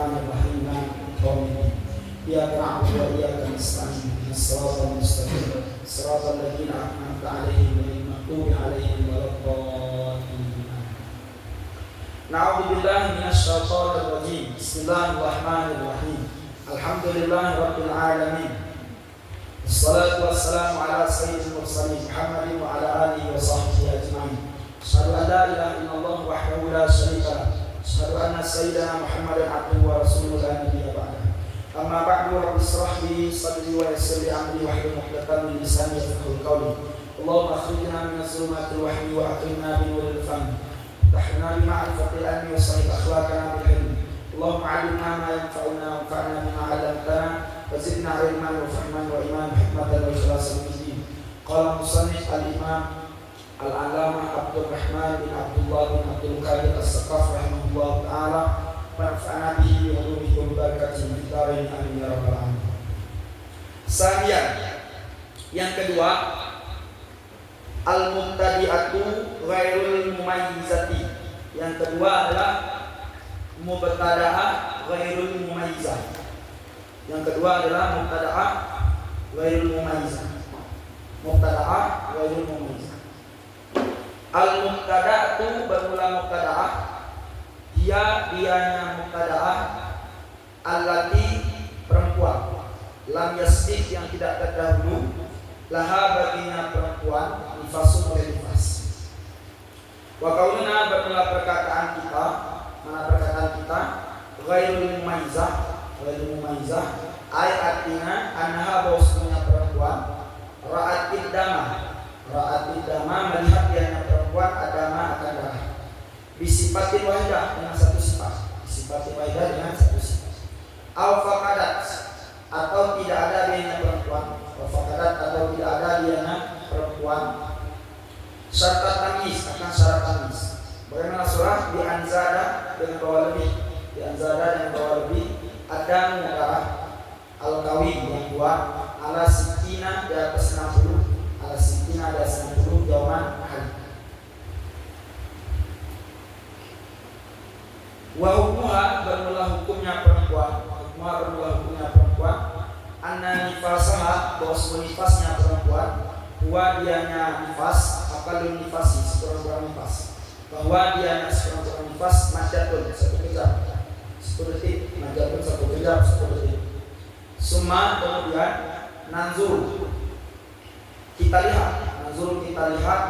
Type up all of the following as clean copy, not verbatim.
Bismillahirrahmanirrahim. Iyyaka na'budu wa iyyaka nasta'in. Shiratal mustaqim. Shiratal ladzina an'amta 'alaihim ghairil maghdubi 'alaihim waladdallin. Na'udzu billahi minasy syaithanir rajim. Bismillahirrahmanirrahim. Alhamdulillahirabbil alamin. Wassalatu wassalamu ala sayyidil mursalin Muhammadin wa ala alihi wa sahbihi ajma'in. Asyhadu an la ilaha illallah wahdahu la syarika lah. Asyhadu anna sayyidana Muhammadan abduhu wa rasuluhu la nabiyya ba'dahu. Amma ba'du, rabbi ishrah li sadri wa yassir li amri wahlul 'uqdatam min lisani yafqahu qawli. Allahumma akhrijna minaz zulumatil wahmi wa aqimna bi nuril fahmi. Tahna bi ma'rifatil ilmi wa sahih akhlaqana bil ilmi. Allahumma 'allimna ma yanfa'una wanfa'na bima 'allamtana wa zidna 'ilman wa fahman wa iman hikmatan wa ikhlasan fid din. Qala musannif al-imam al-'allamah Abdul Rahman bin Abdullah bin Abdul Qadir As-Saqaf rahimahullah ta'ala manfa'ana bihi wa nubihi wa barakatihi fid dharain amin ya rabbal alamin. Saniyan, yang kedua, al-mubtadi'atu ghairul mumayyizati. Yang kedua adalah mubtada'ah ghairul mumayyizah. Yang kedua adalah mubtada'ah ghairul mumayyizah. Mubtada'ah ghairul mumayyizah. Al-mubtada'atu bermula mubtada'ah, dianya mubtada'ah allati perempuan, lam yasbiq yang tidak terdahulu, laha baginya perempuan nifasun oleh nifas. Wa qauluna bermula perkataan kita, mana perkataan kita, ghairul mumayyizah, ghairul mumayyizah ay artinya anha bahwasanya perempuan ra'at iddama melihat dianya perempuan adama akan darah. Bisifatin wahidah dengan satu sifat. Bisifatin wahidah dengan satu sifat. Au faqadat atau tidak ada dianya perempuan. Au faqadat atau tidak ada dianya perempuan. Syarat tamis akan syarat tamis. Bagaimana surah di anzada dengan bawah lebih. Di anzada dengan bawah lebih ada mukarah al-qawi yang kuat ala sitina di atas 60, ala sitina di atas 60 jauhan hari. Wa hukmuha bermula hukumnya perempuan, anna nifasaha bahwa nifasnya perempuan, huwa dianya nifas, akalun nifasi sekurang-kurang nifas, bahwa dianya sekurang-kurang nifas majatun satu kejap, 10 detik, majatun satu kejap 10 detik. Summa kemudian nanzur kita lihat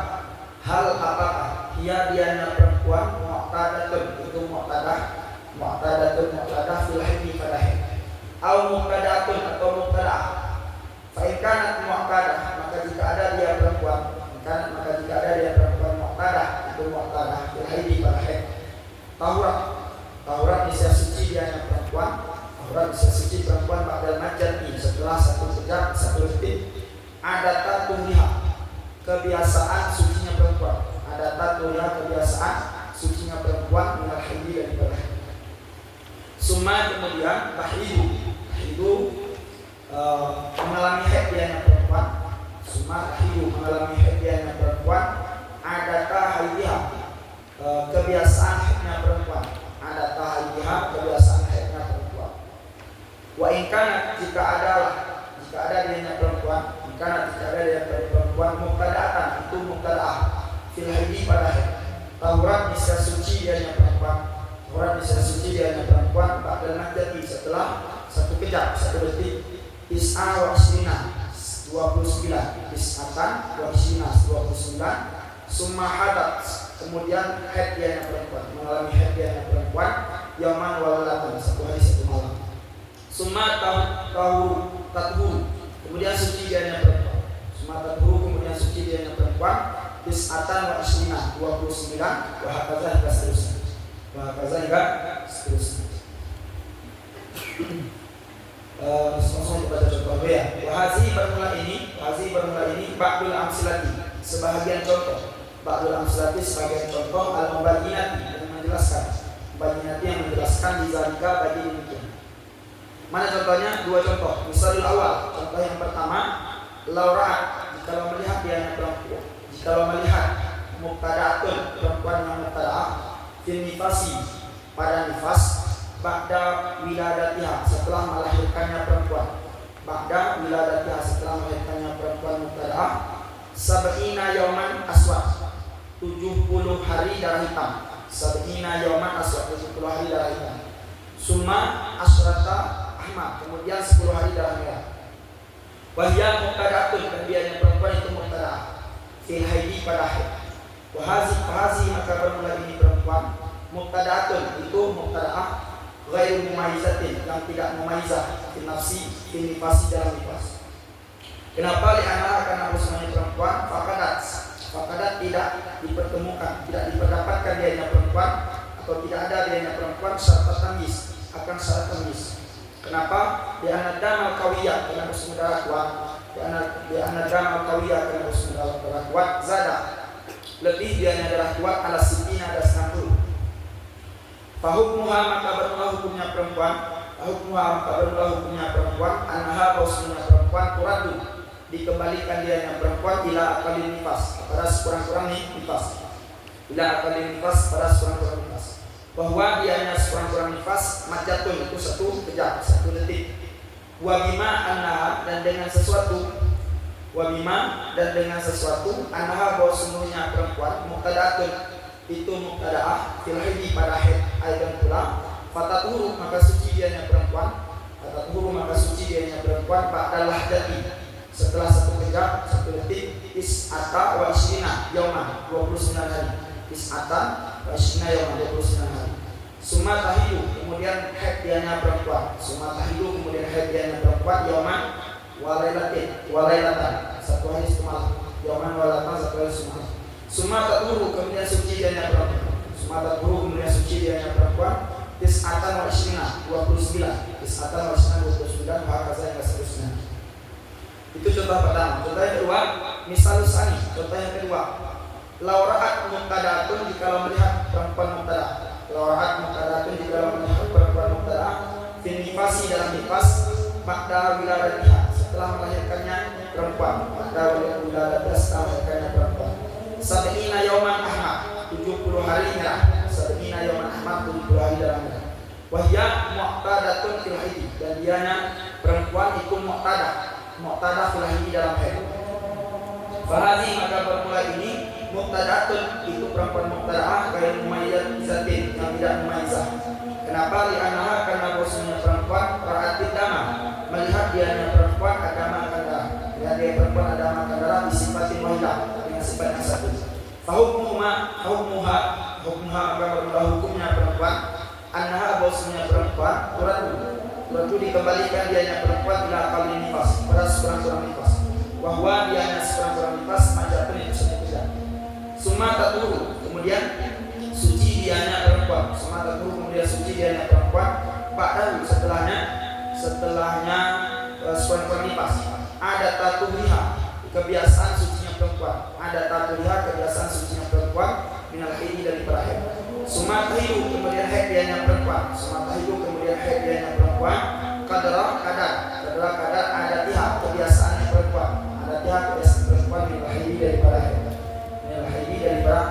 hal apakah dianya perempuan muqtadatun itu muqtadah fil haidi pada haid au muqtadatun atau muqtadah fa in kanat muqtadah maka jika ada dia perempuan muqtadah itu muqtadah fil haidi pada haid tahurat bisa suci dianya perempuan ba'dal majati setelah satu kejap 1 detik. Ada tatuliha kebiasaan sucinya perempuan, sucinya perempuan minal haidi daripada haid. Summa kemudian tahidu mengalami haid dianya perempuan. Summa tahidu mengalami haid dianya perempuan. Ada tahaidiha kebiasaan haidnya perempuan. Kebiasaan haidnya perempuan. Wa in kana jika ada dianya perempuan, mubtada'atan itu mubtada'ah fil haidi pada haid. Taurat bisa suci dianya perempuan ba'dal majati setelah 1 kejap 1 detik. Is'a wa isrina 29, is'atan wa isrina 29. Summa hadat kemudian haid dianya perempuan, mengalami haid dianya perempuan yaman wa lailatan 1 hari 1 malam. Summa tathur kemudian suci dianya perempuan. Kemudian suci dianya perempuan is'atan wa isrina 29 wa hakaza hingga seterusnya. Langsung kita baca contoh ya. Wahazi bermula ini ba'dul amsilati sebahagian contoh. Sebagian contoh al-mubayyinati yang menjelaskan. Yang menjelaskan di zalika bagi demikian. Mana contohnya? 2 contoh. Misalul awal, contoh yang pertama, laura'at jika melihat dianya perempuan. Jika melihat mubtada'atun perempuan yang mubtada'ah fil nifasi pada nifas ba'da wiladatiha, setelah melahirkannya perempuan. Ba'da wiladatiha, setelah melahirkannya perempuan mubtada'ah. Sab'ina yauman aswad, 70 hari darah hitam. Sab'ina yauman aswad, 70 hari darah hitam. Summa asyrata ahmad, kemudian 10 hari darah merah. Wahya mubtada'atun, dan dianya perempuan itu mubtada'ah. Fil haidi, pada haid. Wahazi maka bermula ini perempuan. Mubtada'atun itu mubtada'ah ghairu mumayyizatin, yang tidak mumayyizah fil nafsi fil nifasi, dalam nifas. Kenapa? Li'anha, karena semuanya perempuan. Fakadat tidak dipertemukan, tidak diperdapatkan dianya perempuan, atau tidak ada dianya perempuan syarat tamyiz, akan syarat tamyiz. Kenapa? Li'anna damal qawiyah, karena berdarah kuat. Li'anna damal qawiyah, karena berdarah kuat. Zada, lebih dianya darah kuat, ala sitina, ada 90. Fahukmuha, maka bermula hukumnya perempuan. Fahukmuha, maka bermula hukumnya perempuan. Anha, bahwasanya perempuan turadu, dikembalikan dianya perempuan ila akalin nifas, pada sekurang-kurang nifas. Ila akalin nifas, pada sekurang-kurang nifas. Bahwa dianya sekurang-kurang nifas majatun, itu 1 kejap, 1 detik. Wabima anha, dan dengan sesuatu. Wabima, dan dengan sesuatu. Anha, bahwa semuanya perempuan. Mubtada'atun, itu mubtada'ah. Fil haidi, pada haid. Aidan pula. Fatatuhuru, maka suci dianya perempuan. Fatatuhuru, maka suci dianya perempuan. Ba'dalah jati, setelah 1 kejap, 1 detik. Is'ata wa isrina yauman, 29 hari. Is'ata wa isrina yauman, 29 hari. Summa tahidu, kemudian haid dianya perempuan. Summa tahidu, kemudian haid dianya perempuan. Yauman walailatan, 1 hari 1 malam. Yauman walailatan, 1 hari 1 malam. Summa taturu, kemudian suci dianya perempuan. Summa taturu, kemudian suci dianya perempuan. Is'atan wa isrina, 29. Is'atan wa isrina, 29. Bahasa yang seterusnya. Itu contoh pertama. Contoh yang kedua, misal sani. Contoh yang kedua, lauraat mubtada'atun, jika melihat perempuan mubtada'. Lauraat mubtada'atun, jika melihat perempuan mubtada'. Fin nifasi, dalam nifas. Ba'da wiladatiha, setelah melahirkannya perempuan. Ba'da wiladatiha, setelah melahirkannya perempuan. Sab'ina yauman ahmad, 70 hari merah. Sab'ina yauman ahmad, 70 hari dalam merah. Wahya mu'tadatun fil haidi, dan dianya perempuan itu mu'tadah fil haidi, dalam haid. Fahadi, maka bermula ini mu'tadatun, itu perempuan mu'tada'ah kayak mumayyizatin, yang tidak mumayyizah. Kenapa? Li'anha, karena bahwasanya perempuan ra'atid dama, melihat dianya perempuan agama akan darah. Melihat dia perempuan agama akan darah disifatin wahidah, dengan sifat yang satu. Hukmuha, maka bermula hukumnya perempuan. Anha, bahwasanya perempuan turatu dikembalikan dianya perempuan ila akalin nifas, pada sekurang-kurang nifas. Bahwa dianya sekurang-kurang nifas majatun, itu 1 kejap. Summa taturu, kemudian suci dianya perempuan. Summa taturu, kemudian suci dianya perempuan. Ba'dahu, setelahnya sekurang-kurang nifas. Ada tatuliha, kebiasaan sucinya perempuan. Ada tatuliha, kebiasaan sucinya perempuan. Minal haidi, dari haid. Summa tahidu, kemudian haid dianya perempuan. Summa tahidu, kemudian haid dianya perempuan. Kadar adatiha, kebiasaannya perempuan. Adatiha, kebiasaan perempuan. Minal haidi, dari haid. Minal haidi, dari haid.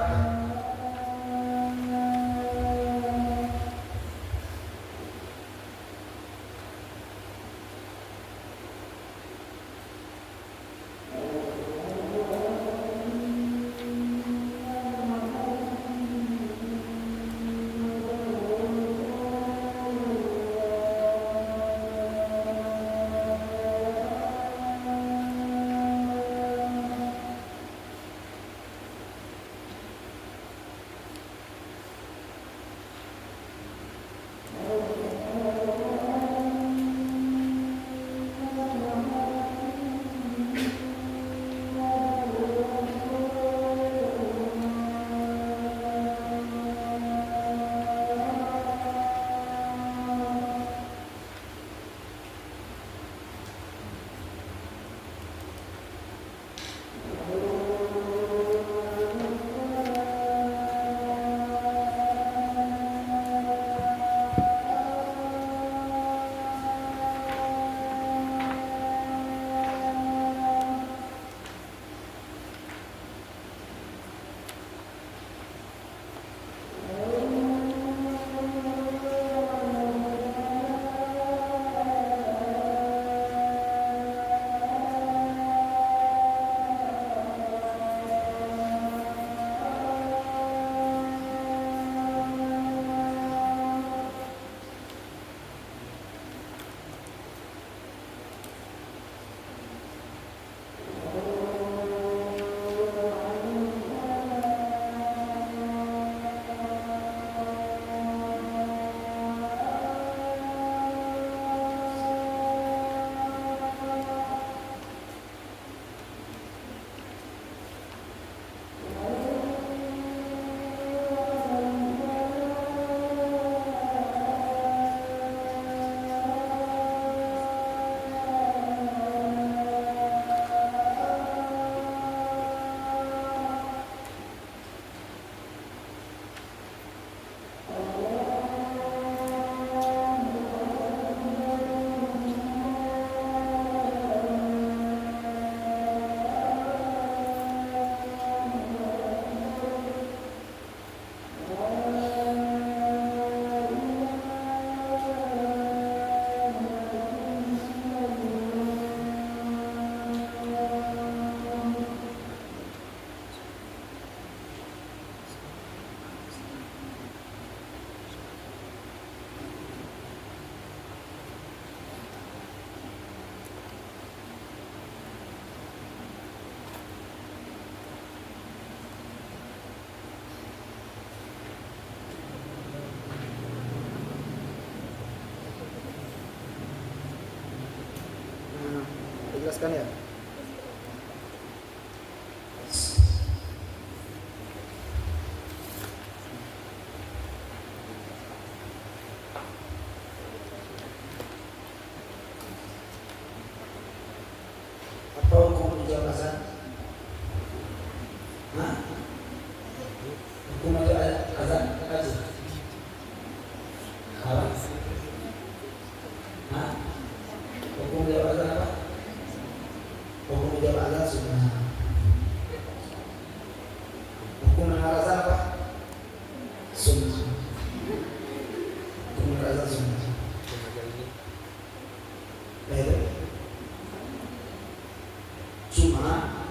Jelaskan ya. Apa hukum menjawab azan? Hah? Hukum menjawab azan aja. Apa? Hah? Hukum menjawab azan apa? Hukum menjawab azan sunnah. Hukum mendengar azan apa? Sunnah. Hukum mendengar azan sunnah. Baik. Cuma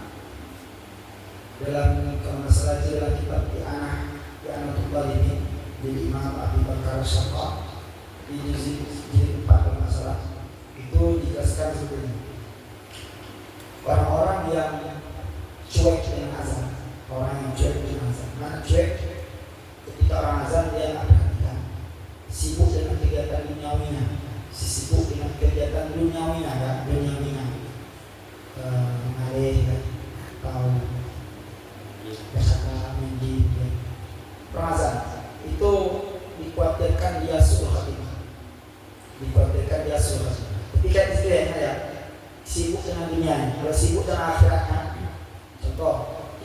dalam masalah dalam kitab di anak tunggal ini di Imam Abi Bakar Syafa di jilid 4 kalau masalah itu dijelaskan seperti ini. Orang-orang yang cuek dengan azan, orang yang cuek dengan azan, mana cuek ketika orang azan dia nggak perhatikan, sibuk dengan kegiatan duniawinya, sibuk dengan kegiatan duniawinya, kan duniawinya. Mengalir atau berkata mandi Ramazan itu dikhawatirkan dia suruh khatimah, ketika istilahnya ya sibuk dengan dunia. Kalau sibuk dengan akhiratnya, contoh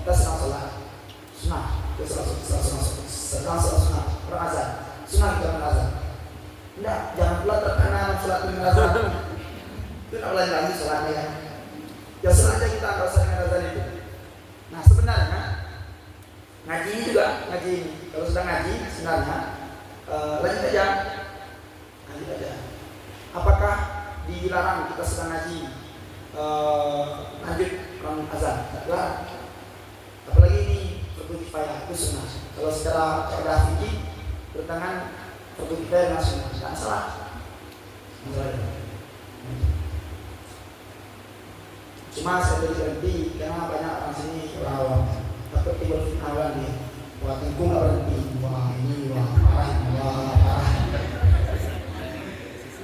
kita sedang sholat sunnah, sedang sholat sunnah Ramazan, sunnah kita Ramazan, enggak, jangan pula terkena sholat Ramazan itu tidak boleh lagi sholatnya ya. Ya sengaja kita nggak usah dengan azan itu. Nah sebenarnya ngaji ini juga kalau sudah ngaji sebenarnya lanjut aja. Apakah dilarang kita sedang ngaji lanjut orang azan? Tidak. Apalagi ini fardu kifayah itu sunnah. Kalau secara kaidah fikih bertentangan fardu kifayah dengan sunnah, tidak salah. Cuma saya berhenti karena banyak orang sini orang awam takut timbul fitnah nih. Wah tengku nggak berhenti, wah ini wah parah.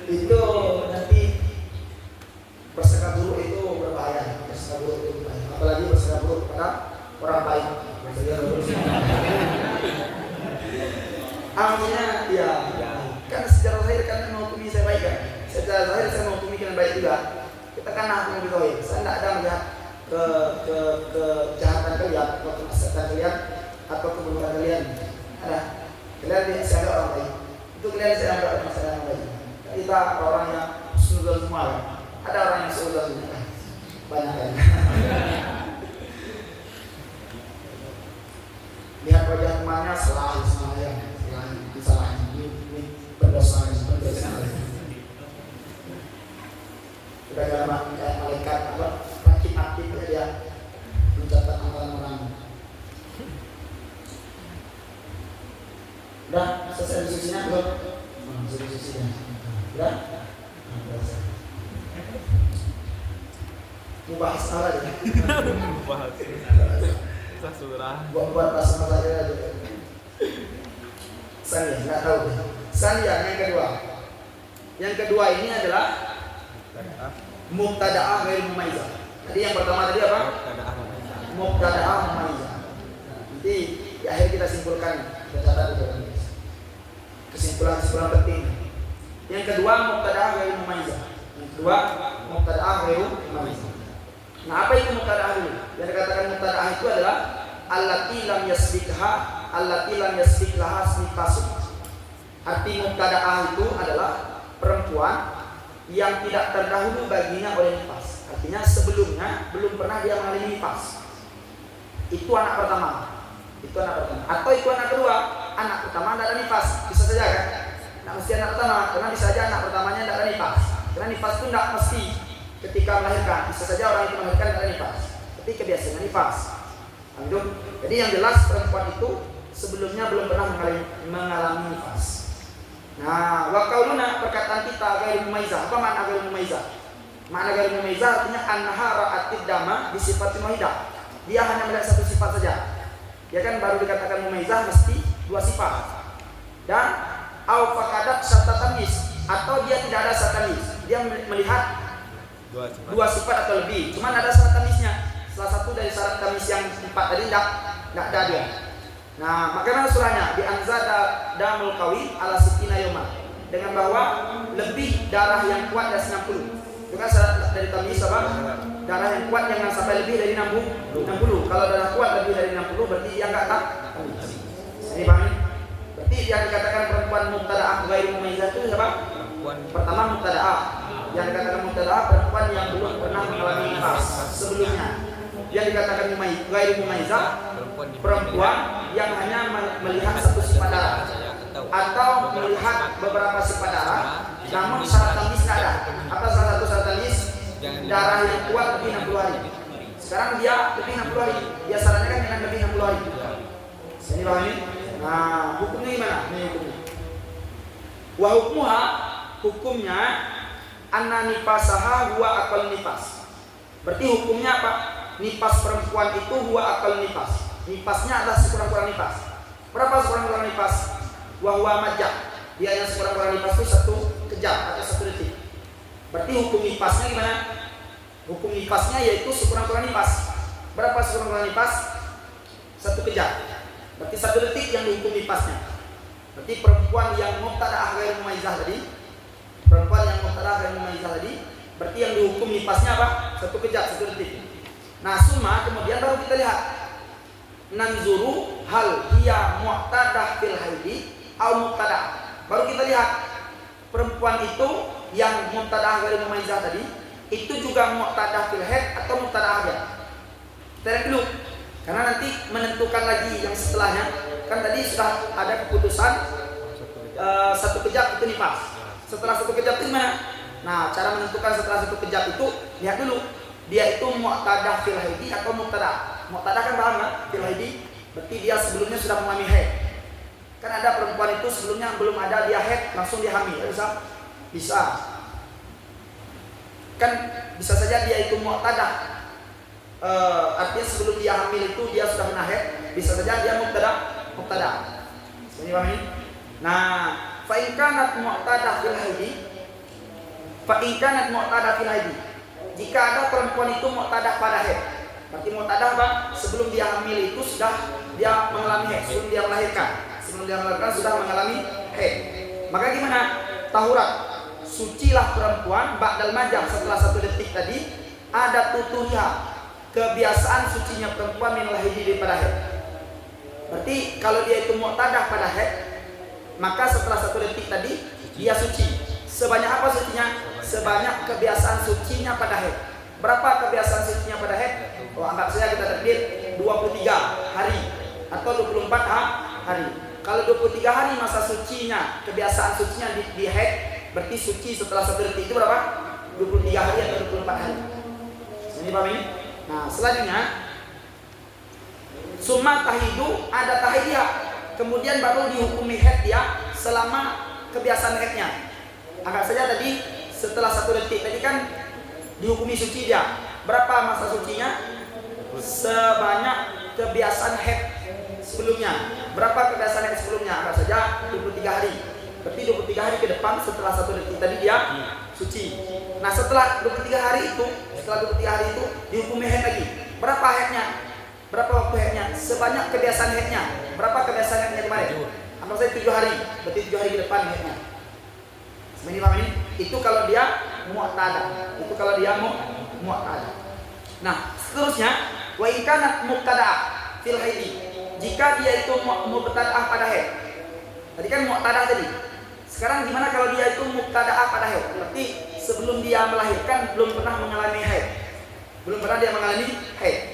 Itu nanti bersikap buruk itu berbahaya, apalagi bersikap buruk kepada orang baik. Artinya ya kan secara zahir kan menghukumi saya baik kan, secara zahir saya menghukumi kalian baik juga. Kita kan aku diketahui, saya tidak ada melihat ke kejahatan kalian atau kesesatan kalian atau keburukan kalian. Ada, kalian saya ada orang baik. Itu kalian saya anggap masalah yang baik. Kita orang yang sunul semua kan. Ada orang yang sunul semua. Banyak kan. Lihat wajah temannya selalu ini pendosa. Sudah dalam kayak malaikat apa rakit dia mencatat amalan orang. Udah selesai diskusinya belum? Diskusinya udah? Mau bahas apa ya? Bahas surah. Buat bahas apa saja aja. Sania nggak tahu deh. Sania yang kedua ini adalah mubtada'ah ghairu mumayyizah. Tadi yang pertama tadi apa? Mubtada'ah mumayyizah. Nanti di akhir kita simpulkan, kita catat itu. Kesimpulan penting. Yang kedua mubtada'ah ghairu mumayyizah. Nah, apa itu mubtada'ah dulu? Yang dikatakan mubtada'ah itu adalah allati lam yasbiqlaha nifasun. Arti mubtada'ah itu adalah perempuan yang tidak terdahulu baginya oleh nifas. Artinya sebelumnya belum pernah dia mengalami nifas. Itu anak pertama. Atau itu anak kedua. Anak pertama tidak ada nifas. Bisa saja kan? Tidak mesti anak pertama. Karena bisa saja anak pertamanya tidak ada nifas. Karena nifas itu tidak mesti ketika melahirkan. Bisa saja orang itu melahirkan tidak ada nifas. Tapi kebiasaan nifas. Lanjut. Jadi yang jelas perempuan itu sebelumnya belum pernah mengalami nifas. Nah, wa qauluna perkataan kita ghairu mumayyizah. Apa makna ghairu mumayyizah? Makna ghairu mumayyizah artinya annaha ra'atid dama bi sifatin wahidah. Dia hanya melihat satu sifat saja. Ya kan baru dikatakan mumayyizah mesti dua sifat. Dan au faqadat syata tamyiz atau dia tidak ada syata tamyiz. Dia melihat dua sifat atau lebih. Cuman ada syarat tamisnya. Salah satu dari syarat tamis yang 4 tadi tidak ada dia. Nah, bagaimana surahnya? Bi anzada damul qawi ala sittina yawma. Dengan bahwa lebih darah yang kuat dari 60. Itu kan syarat dari tamis apa? Darah yang kuat jangan sampai lebih dari 60. Kalau darah kuat lebih dari 60 berarti dia enggak tamis. Ini paham? Berarti yang dikatakan perempuan mubtada'ah ghairu mumayyizah itu siapa? Pertama mubtada'ah. Yang dikatakan mubtada'ah perempuan yang belum pernah mengalami nifas sebelumnya. Yang dikatakan ghairu mumayyizah perempuan yang hanya melihat satu sifat darah atau melihat beberapa sifat darah, namun syarat tamis tidak ada. Apa salah satu syarat tamis? Darah yang kuat lebih 60 hari. Sekarang dia lebih 60 hari. Dia syaratnya kan dengan lebih 60 hari. Ini pahami? Nah, hukumnya gimana? Ini hukumnya. Wa hukmuha, hukumnya anna nifasaha huwa aqal nifas. Berarti hukumnya apa? Nifas perempuan itu huwa aqal nifas. Nifasnya adalah sekurang-kurang nifas. Berapa sekurang-kurang nifas? Wa huwa majah. Dia yang sekurang-kurang nifas itu 1 kejap atau 1 detik. Berarti hukum nifasnya gimana? Hukum nifasnya yaitu sekurang-kurang nifas. Berapa sekurang-kurang nifas? 1 kejap. Berarti 1 detik yang dihukum nifasnya. Berarti perempuan yang mubtada'ah ghairu mumayyizah tadi, perempuan yang mubtada'ah ghairu mumayyizah tadi, berarti yang dihukum nifasnya apa? 1 kejap, 1 detik. Nah, summa kemudian baru kita lihat nanzuru hal hiya mu'tadah fil haidi au muqtadah. Baru kita lihat perempuan itu yang muqtadah ghairu mumayyizah tadi itu juga muqtadah fil haid atau muqtadah aja. Kita lihat dulu. Karena nanti menentukan lagi yang setelahnya. Kan tadi sudah ada keputusan 1 kejap itu nifas. Setelah 1 kejap itu gimana? Nah, cara menentukan setelah 1 kejap itu lihat dulu. Dia itu muqtadah fil haidi atau muqtadah. Muqtadah kan paham kan? Fil haidi berarti dia sebelumnya sudah mengalami haid. Kan ada perempuan itu sebelumnya belum ada dia haid langsung dia hamil. Bisa? Bisa. Kan bisa saja dia itu muqtadah. Artinya sebelum dia hamil itu dia sudah kena haid. Bisa saja dia muqtadah. Ini paham ini? Nah, fa in kanat muqtadah fil haidi, jika ada perempuan itu muqtadah pada haid. Berarti muqtadah apa? Sebelum dia hamil itu sudah dia mengalami haid, sebelum dia melahirkan. Sebelum dia melahirkan sudah mengalami haid. Maka gimana? Tahurat. Sucilah perempuan ba'dal majah setelah 1 detik tadi ada tutuhnya. Kebiasaan sucinya perempuan min lahidi daripada haid. Berarti kalau dia itu muqtadah pada haid, maka setelah 1 detik tadi dia suci. Sebanyak apa sucinya? Sebanyak kebiasaan sucinya pada haid. Berapa kebiasaan sucinya pada haid? Oh, anggap saja kita takdir 23 hari atau 24 hari. Kalau 23 hari masa sucinya, kebiasaan sucinya di haid, berarti suci setelah 1 detik itu berapa? 23 hari atau 24 hari. Ini paham ini? Nah, selanjutnya summa tahidu ada tahidiyah. Kemudian baru dihukumi haid dia selama kebiasaan haidnya. Anggap saja tadi setelah 1 detik tadi kan dihukumi suci dia. Berapa masa sucinya? Sebanyak kebiasaan haid sebelumnya. Berapa kebiasaan haid sebelumnya? Anggap saja 23 hari. Berarti 23 hari ke depan setelah 1 detik tadi dia suci. Nah, setelah 23 hari itu, dihukumi haid lagi. Berapa haidnya? Berapa waktu haidnya? Sebanyak kebiasaan haidnya. Berapa kebiasaan haidnya kemarin? Anggap saja 7 hari. Berarti 7 hari ke depan haidnya. Ini paham ini? Itu kalau dia muqtadah. Nah, seterusnya wa in kanat muqtadah fil haidi. Jika dia itu muqtadah pada haid. Tadi kan muqtadah tadi. Sekarang gimana kalau dia itu muqtadah pada haid? Berarti sebelum dia melahirkan belum pernah mengalami haid.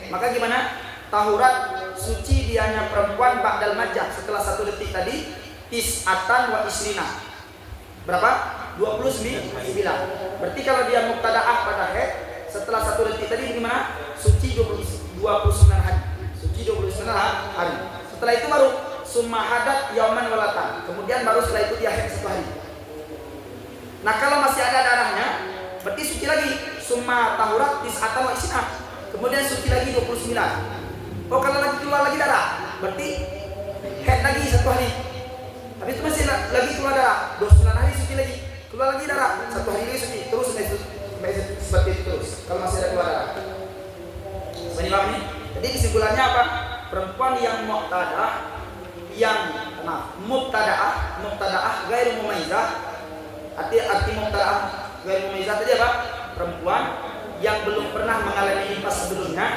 Maka gimana? Tahurat suci dianya perempuan ba'dal majah setelah 1 detik tadi tis'atan wa isrina. Berapa? 29. Berarti kalau dia muqtada'ah pada haid setelah 1 detik tadi gimana? Suci 29 hari. Setelah itu baru summa hadat yauman walatan. Kemudian baru setelah itu dia haid 1 hari. Nah, kalau masih ada darahnya berarti suci lagi summa tahurat tis'atan wa isrina. Kemudian suci lagi 29. Oh, kalau lagi keluar lagi darah berarti haid lagi 1 hari. Tapi itu masih lagi keluar darah 29 hari suci lagi. Keluar lagi darah 1 hari lagi suci. Terus seperti itu terus. Kalau masih ada keluar darah. Menimam ini. Jadi kesimpulannya apa? Perempuan yang mubtadaah gairu mumayyizah. Arti mubtadaah gairu mumayyizah tadi apa? Perempuan yang belum pernah mengalami nifas sebelumnya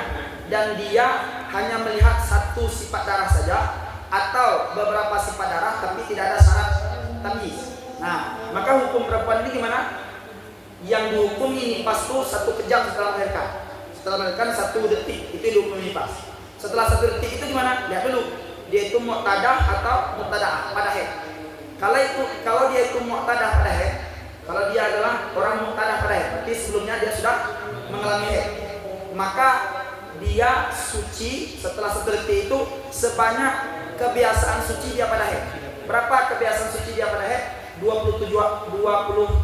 dan dia hanya melihat satu sifat darah saja atau beberapa sifat darah tapi tidak ada syarat tamyiz. Nah, maka hukum perempuan ini gimana? Yang dihukumi nifas itu 1 jam setelah melahirkan. Setelah melahirkan 1 detik itu dihukumi nifas. Setelah 1 detik itu gimana? Lihat dulu, dia itu mu'tadah atau mubtadaah pada haid. Kalau dia itu mu'tadah pada haid, kalau dia adalah orang mu'tadah pada haid, berarti sebelumnya dia sudah mengalami haid, maka dia suci setelah 1 detik itu sebanyak kebiasaan suci dia pada haid. Berapa kebiasaan suci dia pada haid? 23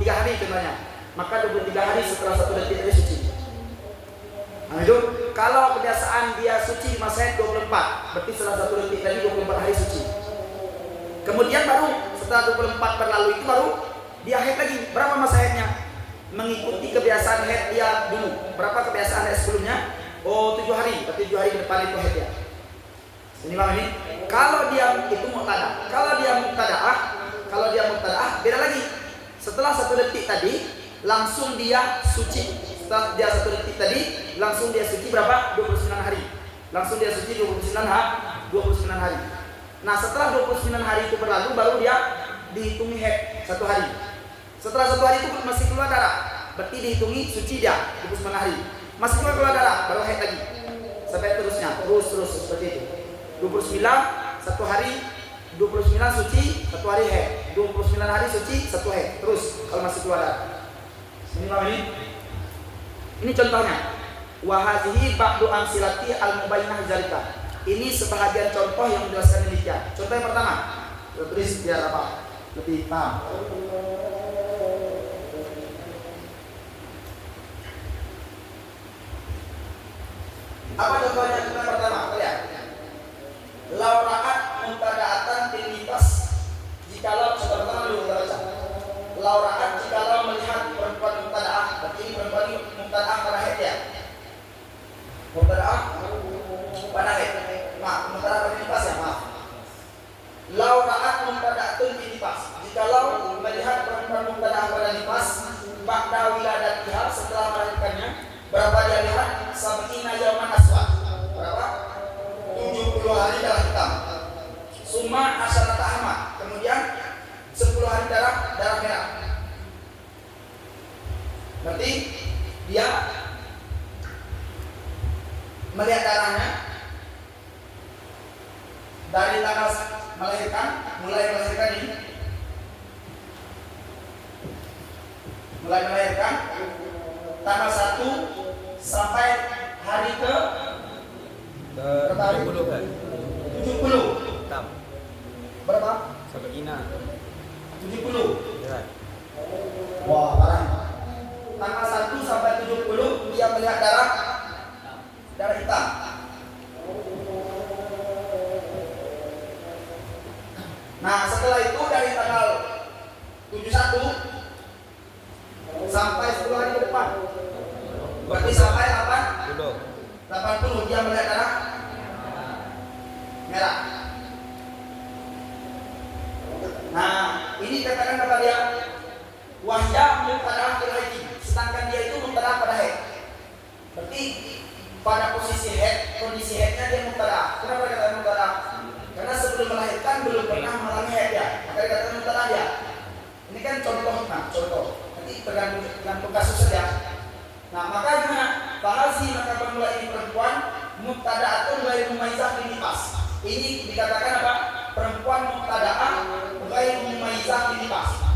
hari contohnya. Maka 23 hari setelah 1 detik dia suci. Nah itu, kalau kebiasaan dia suci di masa haid 24, berarti setelah 1 detik tadi 24 hari suci. Kemudian baru setelah 24 berlalu itu baru dia haid lagi. Berapa masa haidnya? Mengikuti kebiasaan haid dia dulu. Berapa kebiasaan haid sebelumnya? Oh 7 hari, berarti 7 hari ke depan itu haid ya. Ini paham ini? Kalau dia itu muqtadah, kalau dia muqtadaah beda lagi. Setelah 1 detik tadi langsung dia suci. Setelah dia 1 detik tadi langsung dia suci berapa? 29 hari. Langsung dia suci 29 hari. Nah, setelah 29 hari itu berlalu baru dia dihitungi haid 1 hari. Setelah 1 hari itu masih keluar darah, berarti dihitungi suci dia 29 hari. Masih keluar darah, baru haid lagi. Sampai terusnya, terus seperti itu. 29 1 hari, 29 suci 1 hari haid, 29 hari suci 1 haid. Terus kalau masih keluar darah. Ini contohnya. Wa hadhihi ba'du amsilati al-mubayyinah dzalika. Ini sebahagian contoh yang menjelaskan demikian. Contoh yang pertama, tulis biar apa? Lebih paham. Apa contohnya? Contoh pertama, lihat. Laura'at mubtada'atan fil nifas. Jikalau pertama dulu kita baca. Laura'at jikalau melihat perempuan mubtada'ah, berarti ini perempuan mubtada'ah pada haid ya. Mubtada'ah pada haid. Mubtada'ah pada nifas ya, maaf. Laura'at mubtada'atun fil nifas. Jikalau melihat perempuan mubtada'ah pada nifas, ba'da wiladatiha setelah melahirkannya, berapa dia lihat? Sab'ina yawman aswad. Berapa? 70 hari darah hitam. Summa asyarata ahmad. Kemudian 10 hari darah merah. Berarti dia melihat darahnya dari tanggal mulai melahirkan tanggal 1 sampai hari ke berapa hari? 70. Tam. Berapa? Sampai Ina. 70. Ya. Wah, parah. Tanggal 1 sampai 70 dia melihat darah hitam. Nah, setelah itu dari tanggal 71 sampai 10 hari ke depan. Berarti sampai 80 dia melihat darah merah. Nah, ini katakan kepada dia wahya mubtadaah fil haid. Sedangkan dia itu mubtadaah pada haid. Berarti pada posisi haid, kondisi haidnya dia mubtadaah. Kenapa dikatakan mubtadaah? Karena sebelum melahirkan belum pernah mengalami haid ya. Maka dikatakan mubtadaah dia. Ini kan contoh. Nanti tergantung kasus saja. Nah, maka gimana? Fahazi maka bermula ini perempuan mubtada'atun ghairu mumayyizah fil nifas. Ini dikatakan apa? Perempuan mubtada'ah ghairu mumayyizah fil nifas.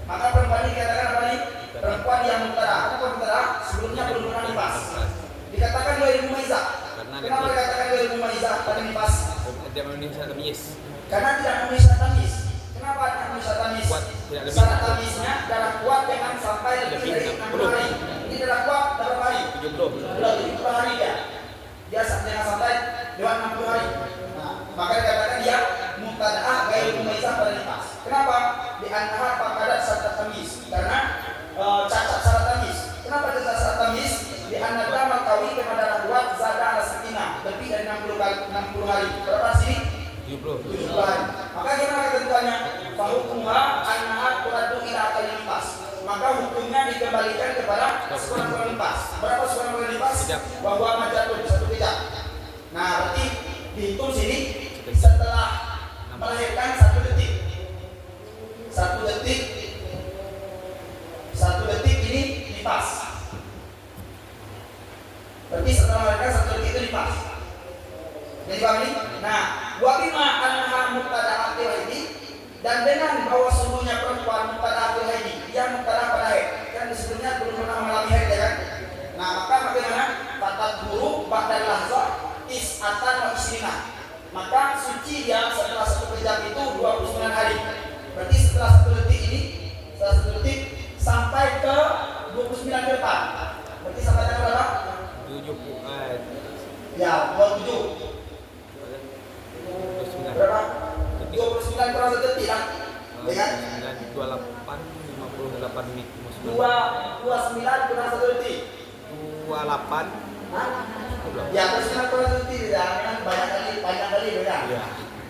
Maka perempuan ini dikatakan apa nih? Perempuan yang mubtada'ah. Kenapa mubtada'ah? Sebelumnya belum pernah nifas. Dikatakan ghairu mumayyizah. Kenapa dikatakan ghairu mumayyizah pada nifas? Dia memenuhi syarat tamyiz. Karena tidak memenuhi syarat tamyiz. Kenapa tidak memenuhi syarat tamyiz? Syarat tamyiznya darah kuat dengan sampai lebih dari 60 hari. Ini darah kuat berapa hari? 70 hari dia. Dia jangan sampai lewat 60 hari. Nah, maka dikatakan dia mubtada'ah ghairu mumayyizah pada nifas. Kenapa? Di antara faqadat syarat tamyiz. Karena cacat syarat tamyiz. Kenapa 60 hari. Berapa sini? 70. 70 hari. Maka gimana ketentuannya? Fahukumha annaha turaddu ila akalin nifas. Maka hukumnya dikembalikan kepada sekurang-kurangnya nifas. Berapa sekurang-kurangnya nifas? Bahwa majatun, 1 kejap. Nah, berarti dihitung sini setelah melahirkan 1 detik. 1 detik. 1 detik ini nifas. Berarti setelah melahirkan 1 detik itu nifas. Jadi paham ini? Nah, wa bima annaha mubtada'atil haidi, dan dengan bahwa sungguhnya perempuan mubtada'atil haidi, dia mubtada' pada haid. Kan sebelumnya belum pernah mengalami haid, ya kan? Nah, maka bagaimana? Fatat guru ba'dal lahzah is'atan wa isrina. Maka suci dia setelah 1 jam itu 29 hari. Berarti setelah 1 detik ini, setelah 1 detik sampai ke 29 ke depan. Berarti sampai tanggal berapa? 70. Ya, 27. Berapa? 29 kurang 1 detik lah. Ya kan? 28 58 menit. 29 kurang 1 detik. 28. Hah? Ya, 29 kurang 1 detik ya. Kan banyak kali beda. Iya.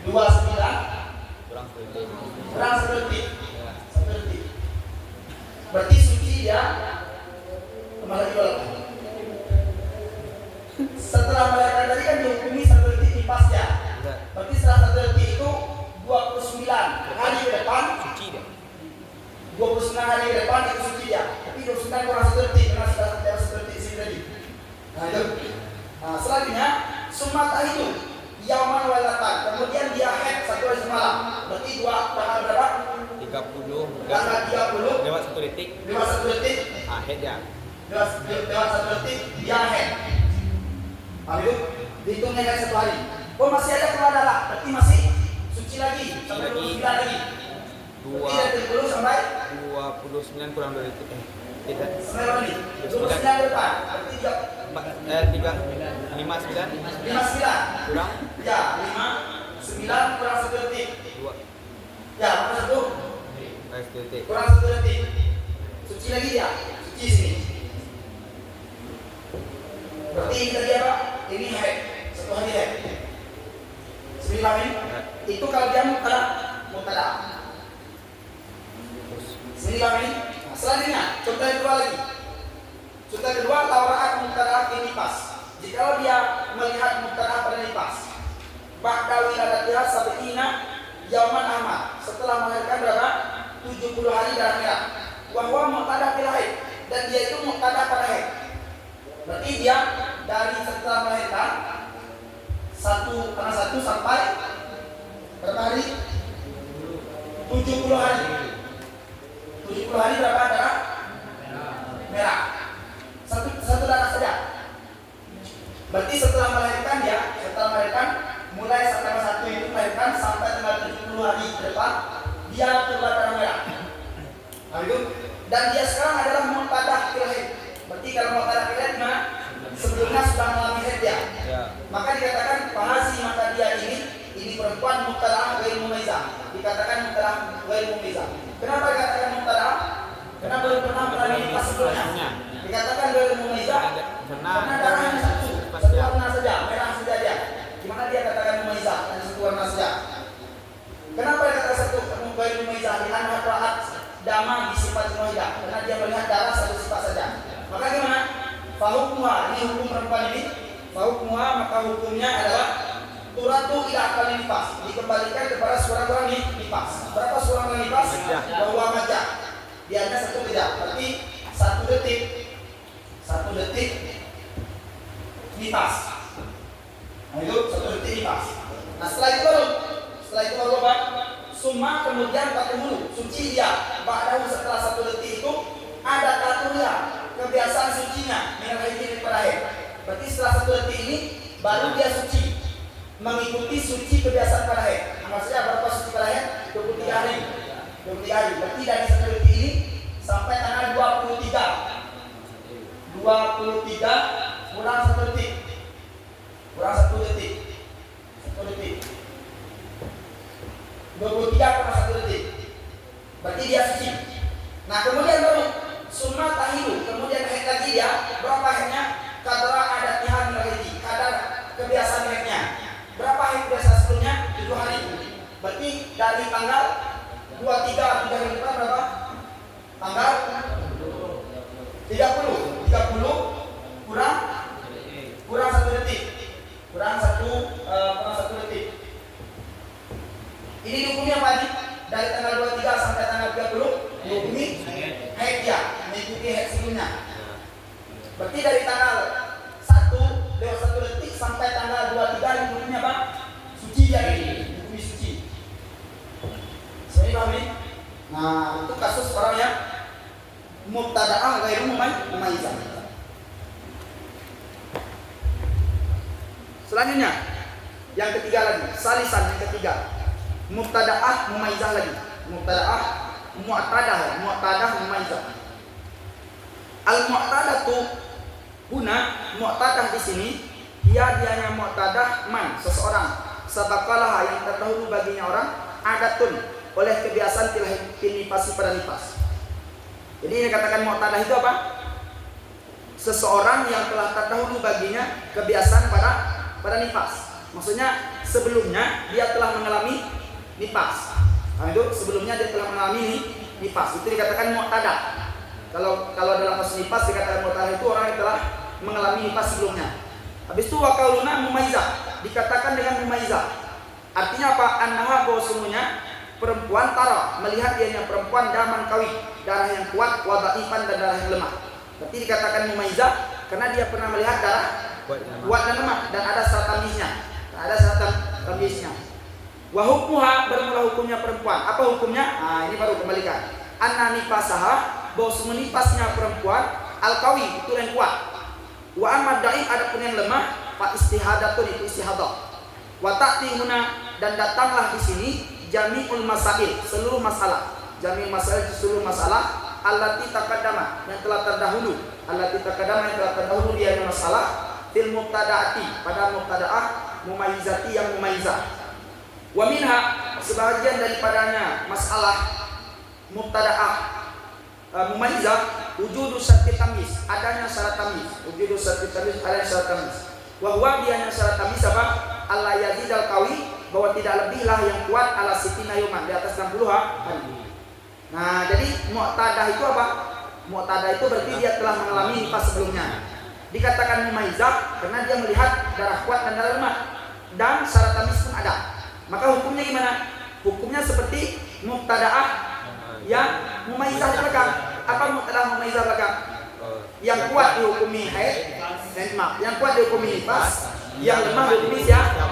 29 Kurang 1 detik. kurang 1 detik. Ya. 1 detik. Berarti suci dia kembali ke berapa? Setelah melahirkan tadi kan dihukumi 1 detik nifas ya. Berarti setelah 1 detik itu 29 hari ke depan Suci dia. 29 hari ke depan itu suci dia. Tapi 29 kurang 1 detik karena sudah 1 detik sini tadi. Nah itu. Nah selanjutnya sumata itu yaman walatan. Kemudian dia haid 1 hari semalam. Berarti tanggal berapa? 30. Tanggal 30. Lewat 1 detik. Lewat 1 detik. Akhir ya. Lewat 1 detik dia haid. Lalu dihitungnya kan 1 hari. Oh masih ada keluar darah. Berarti masih suci lagi. Sampai 29 lagi. 30 sampai 29 kurang 2 detik. Tidak. sampai berapa nih? 29 ke depan. Berarti 3 5 9 59 kurang ya 9 kurang 1 detik 2 ya berapa 1 detik. kurang 1 detik suci lagi ya suci sini. Berarti ini tadi apa? Ini haid 1 hari haid 9 ini itu kalau dia mutada 9 ini. Nah, selanjutnya contoh yang kedua lagi. Contoh kedua tawarat mutada ini nifas. Jika dia melihat mutada pada nifas, ba'da wiladatiha sab'ina yauman ahmad, setelah melahirkan berapa? 70 hari darah merah. Wa huwa mutada fil haid, dan dia itu mutada pada haid. Berarti dia dari setelah melahirkan 1 sampai berapa hari? 70 hari. 70 hari berapa darah merah? Satu darah saja. Berarti setelah melahirkan mulai tanggal 1 itu melahirkan sampai tanggal 70 hari ke depan dia keluar darah merah. Nah, itu. Dan dia sekarang adalah muqtadah fil haid. Berarti kalau muqtadah fil haid gimana? Sebelumnya sudah mengalami haid ya. Maka dikatakan fahasi, maka dia ini perempuan muqtadah ghair mumaizah. Dikatakan muqtadah ghair mumaizah. Kenapa dikatakan muqtadah? Kenapa belum pernah mengalami nifas sebelumnya? Dikatakan ghair mumaizah karena darahnya satu warna saja, merah saja dia. Gimana dia katakan mumaizah hanya satu warna saja? Kenapa dikatakan satu ghair mumaizah? Karena ra'at dama di sifat muaidah, karena dia melihat darah satu sifat saja. Maka gimana? Fahukmuha, ini hukum perempuan ini. Fahukmuha, maka hukumnya adalah turatu ila akal nifas, dikembalikan kepada seorang nifas. Berapa seorang nifas? Bahwa majah. Dia hanya 1 kejap, berarti 1 detik. 1 detik nifas. Nah itu 1 detik nifas. Nah setelah itu baru apa? Summa kemudian dulu suci dia. Ba'dahu setelah 1 detik itu ada tatunya, kebiasaan sucinya minal haid pada haid. Berarti setelah 1 detik ini baru dia suci, mengikuti suci kebiasaan pada haid. Maksudnya berapa suci pada haid? 23 hari. 23 hari. Berarti dari 1 detik ini sampai tanggal 23 kurang 1 detik. Kurang 1 detik. 1 detik. 23 kurang 1 detik. Berarti dia suci. Nah, kemudian baru summa tahilu, kemudian haid lagi dia. Berapa haidnya? Kadar adat tihan haidi, kadar kebiasaan haidnya. 3 hari depan berapa? Tanggal 30 kurang 1 detik. Kurang satu detik. Ini dihukumi apa nih? Dari tanggal 23 sampai tanggal 30 dihukumi haid ya, mengikuti haid sebelumnya. Berarti dari tanggal 1 lewat 1 detik sampai tanggal 23 dihukumi apa? Suci dia ini, dihukumi suci. Saya paham ini? Nah, itu kasus orang yang mubtada'ah ghairu mumayyizah. Selanjutnya, yang ketiga lagi, salisan yang ketiga. Mubtada'ah mumayyizah lagi. Mubtada'ah mu'tadah mumayyizah. Al-mu'tadatu guna mu'tadah di sini dianya mu'tadah man seseorang sabaqalah yang terdahulu baginya orang adatun oleh kebiasaan nifasi pada nifas. Jadi ini katakan mu'tadah itu apa? Seseorang yang telah terdahulu baginya kebiasaan pada nifas. Maksudnya sebelumnya dia telah mengalami nifas. Nah, itu sebelumnya dia telah mengalami nifas. Itu dikatakan mu'tadah. Kalau dalam kasus nifas dikatakan mu'tadah itu orang yang telah mengalami nifas sebelumnya. Habis itu wa qauluna mumayyizah dikatakan dengan mumayyizah. Artinya apa? Annaha bahwa semuanya perempuan tara melihat dianya perempuan daman kawi, darah yang kuat, wa dhaifan dan darah yang lemah. Berarti dikatakan mumayyizah karena dia pernah melihat darah kuat dan lemah dan ada syarat tamyiznya. Wa hukmuha bermula hukumnya perempuan. Apa hukumnya? Nah, ini baru kembalikan. Anna nifasaha bahwa menipasnya perempuan al-qawi itu yang kuat. Wa amma daif adapun yang lemah fa istihadatun itu istihadah. Wa ta'ti huna dan datanglah di sini jami'ul masail seluruh masalah. Jami'ul masail seluruh masalah allati taqaddama yang telah terdahulu. Allati taqaddama yang telah terdahulu dia masalah fil mubtada'ati pada mubtada'ah mumayyizati yang mumayyizah. Wa minha sebahagian daripadanya masalah mubtada'ah mumayyizah wujudu syarti tamyiz, adanya syarat tamyiz. Wujudu syarti tamyiz, adanya syarat tamyiz. Wa huwa dianya syarat tamyiz apa? Allah yazidal qawi bahwa tidak lebihlah yang kuat ala sitina yuman di atas 60 hari. Nah, jadi mu'tadah itu apa? Mu'tadah itu berarti dia telah mengalami nifas sebelumnya. Dikatakan mumayyizah karena dia melihat darah kuat dan darah lemah dan syarat tamyiz pun ada. Maka hukumnya gimana? Hukumnya seperti muqtada'ah yang mumayyizah belakang. Apa muqtada'ah mumayyizah belakang? Yang kuat dihukumi haid, yang kuat dihukumi nifas, yang lemah dihukumi siapa?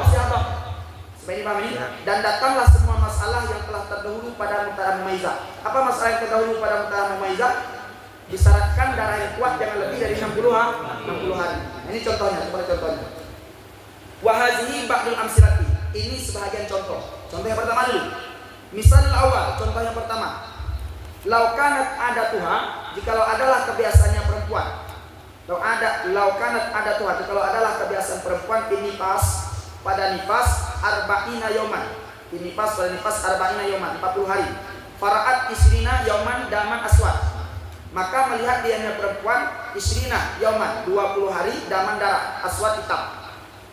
Supaya dipahami ini. Dan datanglah semua masalah yang telah terdahulu pada muqtada'ah mumayyizah. Apa masalah yang terdahulu pada muqtada'ah mumayyizah? Disyaratkan darah yang kuat jangan lebih dari 60 hari. Ini contohnya, coba contohnya. Wa hadhihi ba'dul amsilati. Ini sebahagian contoh. Contoh yang pertama dulu. Misal awal, contoh yang pertama. Laukanat adatuha, jikalau adalah kebiasaannya perempuan. Laukanat adatuha, jikalau adalah kebiasaan perempuan nifas pada nifas arba'ina yauman. Nifas pada nifas arba'ina yauman, 40 hari. Fara'at isrina yauman daman aswad. Maka melihat dianya perempuan isrina yauman, 20 hari daman darah aswad hitam.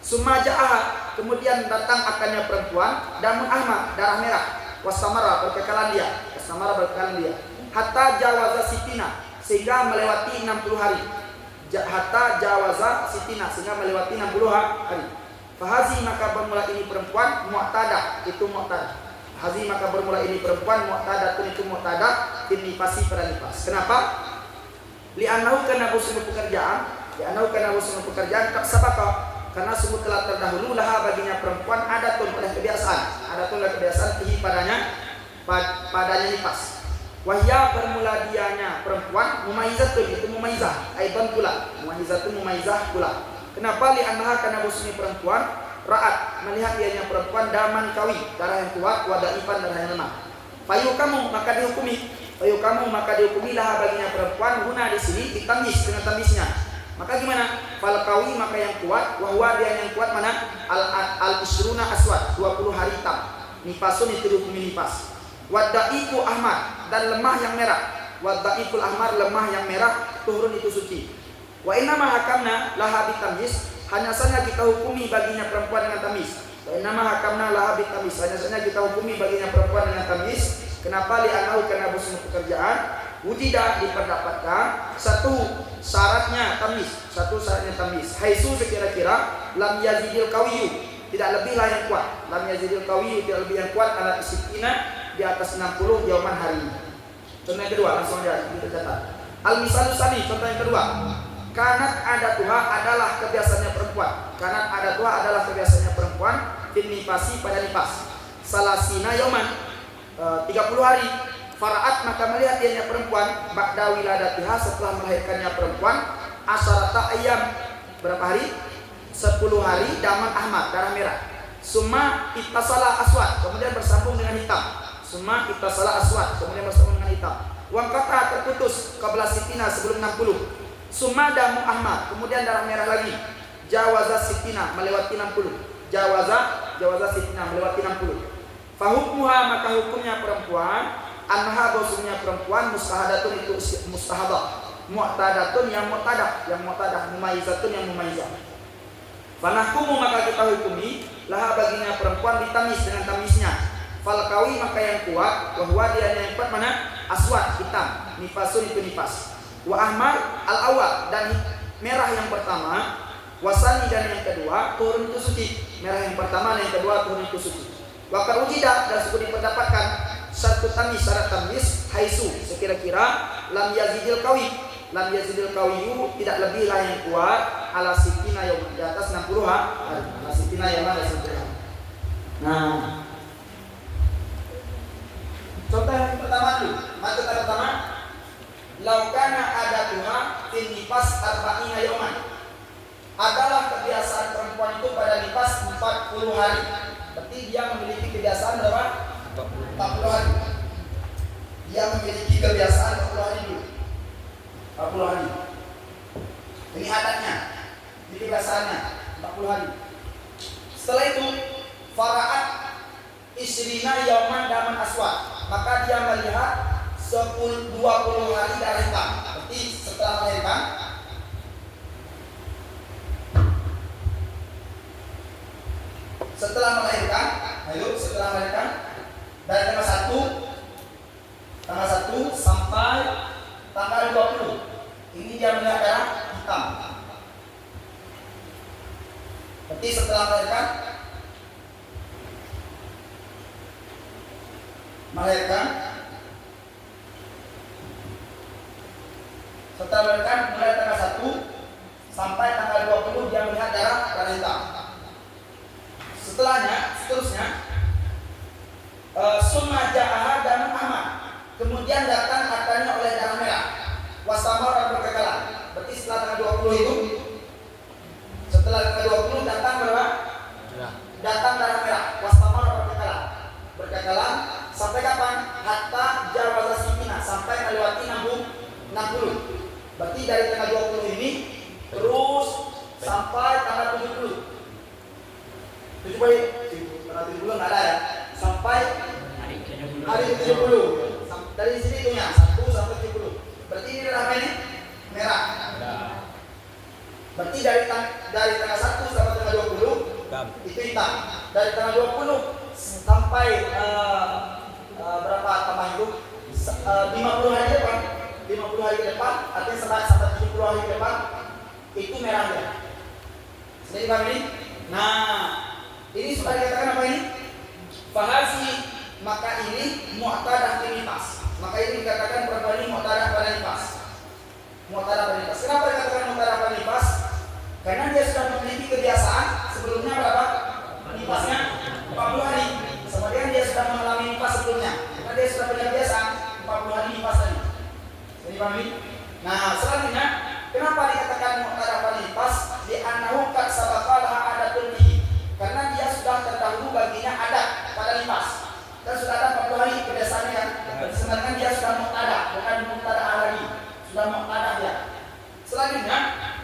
Sumaja'ah, kemudian datang akannya perempuan damun ahmad, darah merah. Wasamara berkekalan dia. Hatta jawaza sitina, sehingga melewati 60 hari. Hatta jawaza sitina, sehingga melewati 60 hari. Fahazi maka bermula ini perempuan mu'tadah, itu mu'tadah. Hazi maka bermula ini perempuan mu'tadah, itu mu'tadah nifasi pada nifas. Kenapa? Li'annahu kana busunu pekerjaan tak sabaka, karena sungguh telah terdahulu laha baginya perempuan adatun oleh kebiasaan. Adatun oleh kebiasaan tihi padanya nifas. Wahya bermula dianya perempuan mumayyizatun itu mumayyizah. Aidan pula mumayyizatun mumayyizah pula. Kenapa? Li'annaha karena busuni perempuan ra'at melihat dianya perempuan daman kawi, darah yang kuat, wadaifan darah yang lemah. Fayukamu maka dihukumi laha baginya perempuan guna di sini ditamyiz dengan tamyiznya. Maka gimana? Fal qawi maka yang kuat, wahwa dia yang kuat mana? Al-isruna aswad, 20 hari hitam. Nifasun itu dihukumi nifas. Waddaifu ahmar dan lemah yang merah. Waddaiful ahmar lemah yang merah, tuhurun itu suci. Wa inna ma hakamna laha bitamyiz, hanya saja kita hukumi baginya perempuan dengan tamyiz. Wa inna ma hakamna laha bitamyiz, hanya saja kita hukumi baginya perempuan dengan tamyiz Kenapa? Li'annahu karena busnu pekerjaan wujida diperdapatkan satu syaratnya tamis, haisu sekira-kira lam yazidil qawiyu, tidak lebihlah yang kuat, lam yazidil qawiyu, tidak lebih yang kuat ala isitina di atas 60 yauman hari. Contoh yang kedua, langsung aja kita catat. Al-misalus sani, contoh yang kedua. Kanat adatuha adalah kebiasaannya perempuan. Kanat adatuha adalah kebiasaannya perempuan fin nifasi pada nifas. Salasina yauman, 30 hari. Faraat maka melihat dianya perempuan ba'da wiladatiha, setelah melahirkannya perempuan, asyarata ayam, berapa hari? 10 hari, daman ahmad, darah merah. Summa ittasala aswad, kemudian bersambung dengan hitam. Summa ittasala aswad, kemudian bersambung dengan hitam. Wangkata terputus qabla sitina, sebelum 60. Summa damu ahmad, kemudian darah merah lagi. Jawaza sitina, melewati 60. Jawaza sitina, melewati 60. Fahukmuha, maka hukumnya perempuan, anha, bahwasanya perempuan, mustahadatun itu mustahadah, mu'tadatun yang mu'tadah, mumaizatun yang mumaizah. Fanahkumu, maka kita hukumi laha baginya perempuan ditamis dengan tamisnya. Falkawi, maka yang kuat, wahwa dia yang kuat mana? Aswad, hitam, nifasun itu nifas. Wa ahmar al-awwal, dan merah yang pertama, wasani, dan yang kedua turun itu suci. Merah yang pertama dan yang kedua turun itu suci. Wa karujida, dan suku diperdapatkan satu tamis, syarat tamis haisu sekira-kira lam yazidil qawiyu, tidak lebihlah yang kuat ala sitina yaum, di atas 60 hari. Ala sitina yaum, ada 60 hari. Nah, contoh yang pertama dulu. Materi pertama, laukana adatuha fin nifas arba'ina yauman, adalah kebiasaan perempuan itu pada nifas 40 hari. Berarti dia memiliki kebiasaan berapa? 40 hari. Dia memiliki kebiasaan 40 hari dulu. 40 hari. Ini adatnya, ini kebiasaannya 40 hari. Setelah itu faraat isrina yauman daman aswad, maka dia melihat 20 hari darah hitam. Berarti setelah melahirkan, setelah melahirkan dari tanggal 1 sampai tanggal 20, ini dia melihat darah hitam. Berarti setelah melahirkan mulai tanggal 1 sampai tanggal 20 dia melihat darah hitam. Seterusnya summa ja'aha damun ahmad, kemudian datang akarnya oleh darah merah. Wasamar berkekalan. Berarti setelah tanggal 20 itu, setelah tanggal 20 datang berapa? Datang darah merah. Wasamar berkekalan sampai kapan? Hatta jawaza sitina, sampai melewati 60. Berarti dari tanggal 20 ini terus sampai tanggal 70. 70 nggak ada ya, sampai hari 70. Dari sini hitungnya 1 sampai 70. Berarti ini darah ini merah. Berarti dari tanggal 1 sampai tanggal 20 itu hitam. Dari tanggal 20 sampai berapa tambah itu? 50 hari ke depan. 50 hari ke depan, artinya sampai 70 hari ke depan itu merahnya. Jadi paham ini? Nah, ini sudah dikatakan apa ini? Fahasi, maka ini mu'tadah nifas. Maka ini dikatakan perempuan ini mu'tadah pada nifas. Kenapa dikatakan mu'tadah pada nifas? Karena dia sudah memiliki kebiasaan sebelumnya berapa? Nifasnya 40 hari. Kemudian dia sudah mengalami nifas sebelumnya. Karena dia sudah punya kebiasaan 40 hari nifas tadi. Jadi paham ini? Nah, selanjutnya kenapa dikatakan mu'tadah pada nifas? Li'annahu qad sabaqalaha adatun bihi. Karena dia sudah terdahulu baginya adat pada nifas. Dan sudah ada 40 hari kebiasaannya kan. Sebenarnya dia sudah muqtadah, bukan muqtadah lagi. Sudah muqtadah ya. Selanjutnya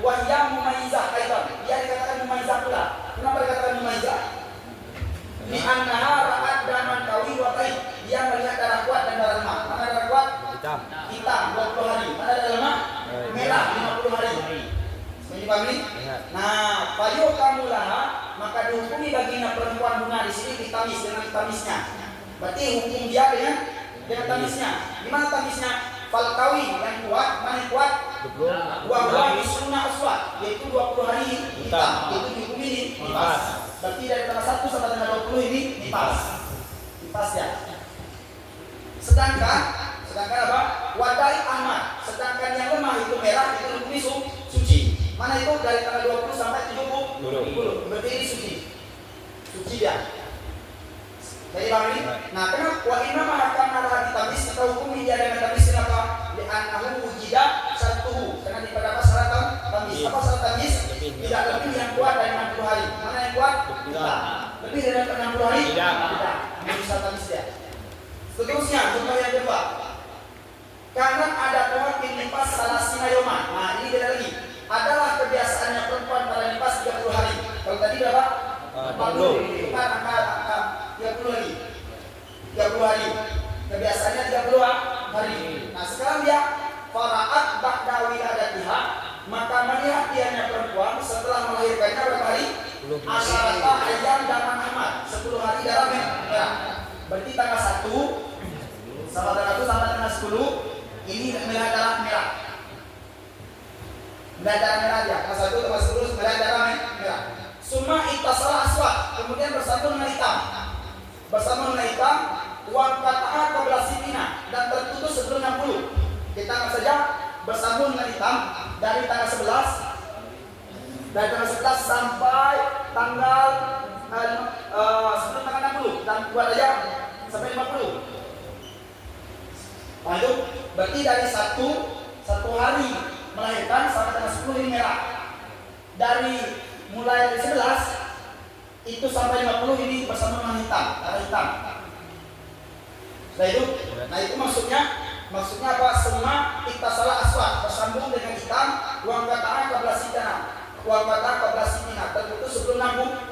wahya mumaizah aidan. Dia dikatakan mumaizah pula. Kenapa dikatakan mumaizah? Li annaha ra'at daman qawi wa taib. Dia melihat darah kuat dan darah lemah. Mana darah kuat? Hitam 20 hari. Mana darah lemah? Merah 50 hari. Pahami? Nah, fayu kamulaha, maka dihukumi baginya perempuan guna di sini ditamis dengan tamisnya. Berarti hukum dia dengan dengan tamisnya. Gimana tamisnya? Falkawi yang kuat, mana yang kuat? 20 sunnah aswad, yaitu 20 hari hitam. Itu dihukum ini nifas. Berarti dari tanggal 1 sampai tanggal 20 ini nifas. Nifas ya. Sedangkan apa? Wadai ahmad. Sedangkan yang lemah itu merah itu dihukumi suci. Mana itu dari tanggal 20 sampai 70? Berarti ini suci. Suci dia. Jadi bang ini, nah kenapa wa inna mahakam naraha ditamis kita hukumi dia dengan tamis kenapa? Li'annahu wujida syartuhu, karena di pada syarat tamis. Apa syarat tamis? Tidak lebih yang kuat dari 60 hari. Mana yang kuat? Tidak. Lebih dari 60 hari? Tidak. Ini syarat tamis dia. Seterusnya contoh yang kedua, karena ada pewakin nifas salah sinayoman. Nah ini beda lagi. Adalah kebiasaannya perempuan pada nifas 30 hari. Kalau tadi berapa? 40. Bukan angka 30 lagi. 30 hari. Kebiasaannya 30 hari. Nah sekarang dia fara'at ba'da wiladatiha, maka melihat dianya perempuan setelah melahirkannya berapa hari? Asyarata ayam daman ahmad, 10 hari dalam merah. Berarti tanggal 1 sampai tanggal 1 sampai tanggal 10 ini merah darah merah. Merah darah merah dia. Tanggal 1 tanggal 10 merah darah merah. Summa ittasala aswad, kemudian bersambung dengan hitam. Bersambung dengan hitam, wa qata'a qabla sitina, dan terputus sebelum 60. Kita anggap saja bersambung dengan hitam dari tanggal 11 sampai tanggal sebelum tanggal 60 dan buat aja sampai 50. Nah itu berarti dari satu hari melahirkan sampai tanggal 10 ini merah. Dari mulai dari 11 itu sampai 50 ini bersama dengan hitam, warna hitam. Nah itu maksudnya apa? Semua ittasala aswad, bersambung dengan hitam, wa qata'a qabla sitina, terputus sebelum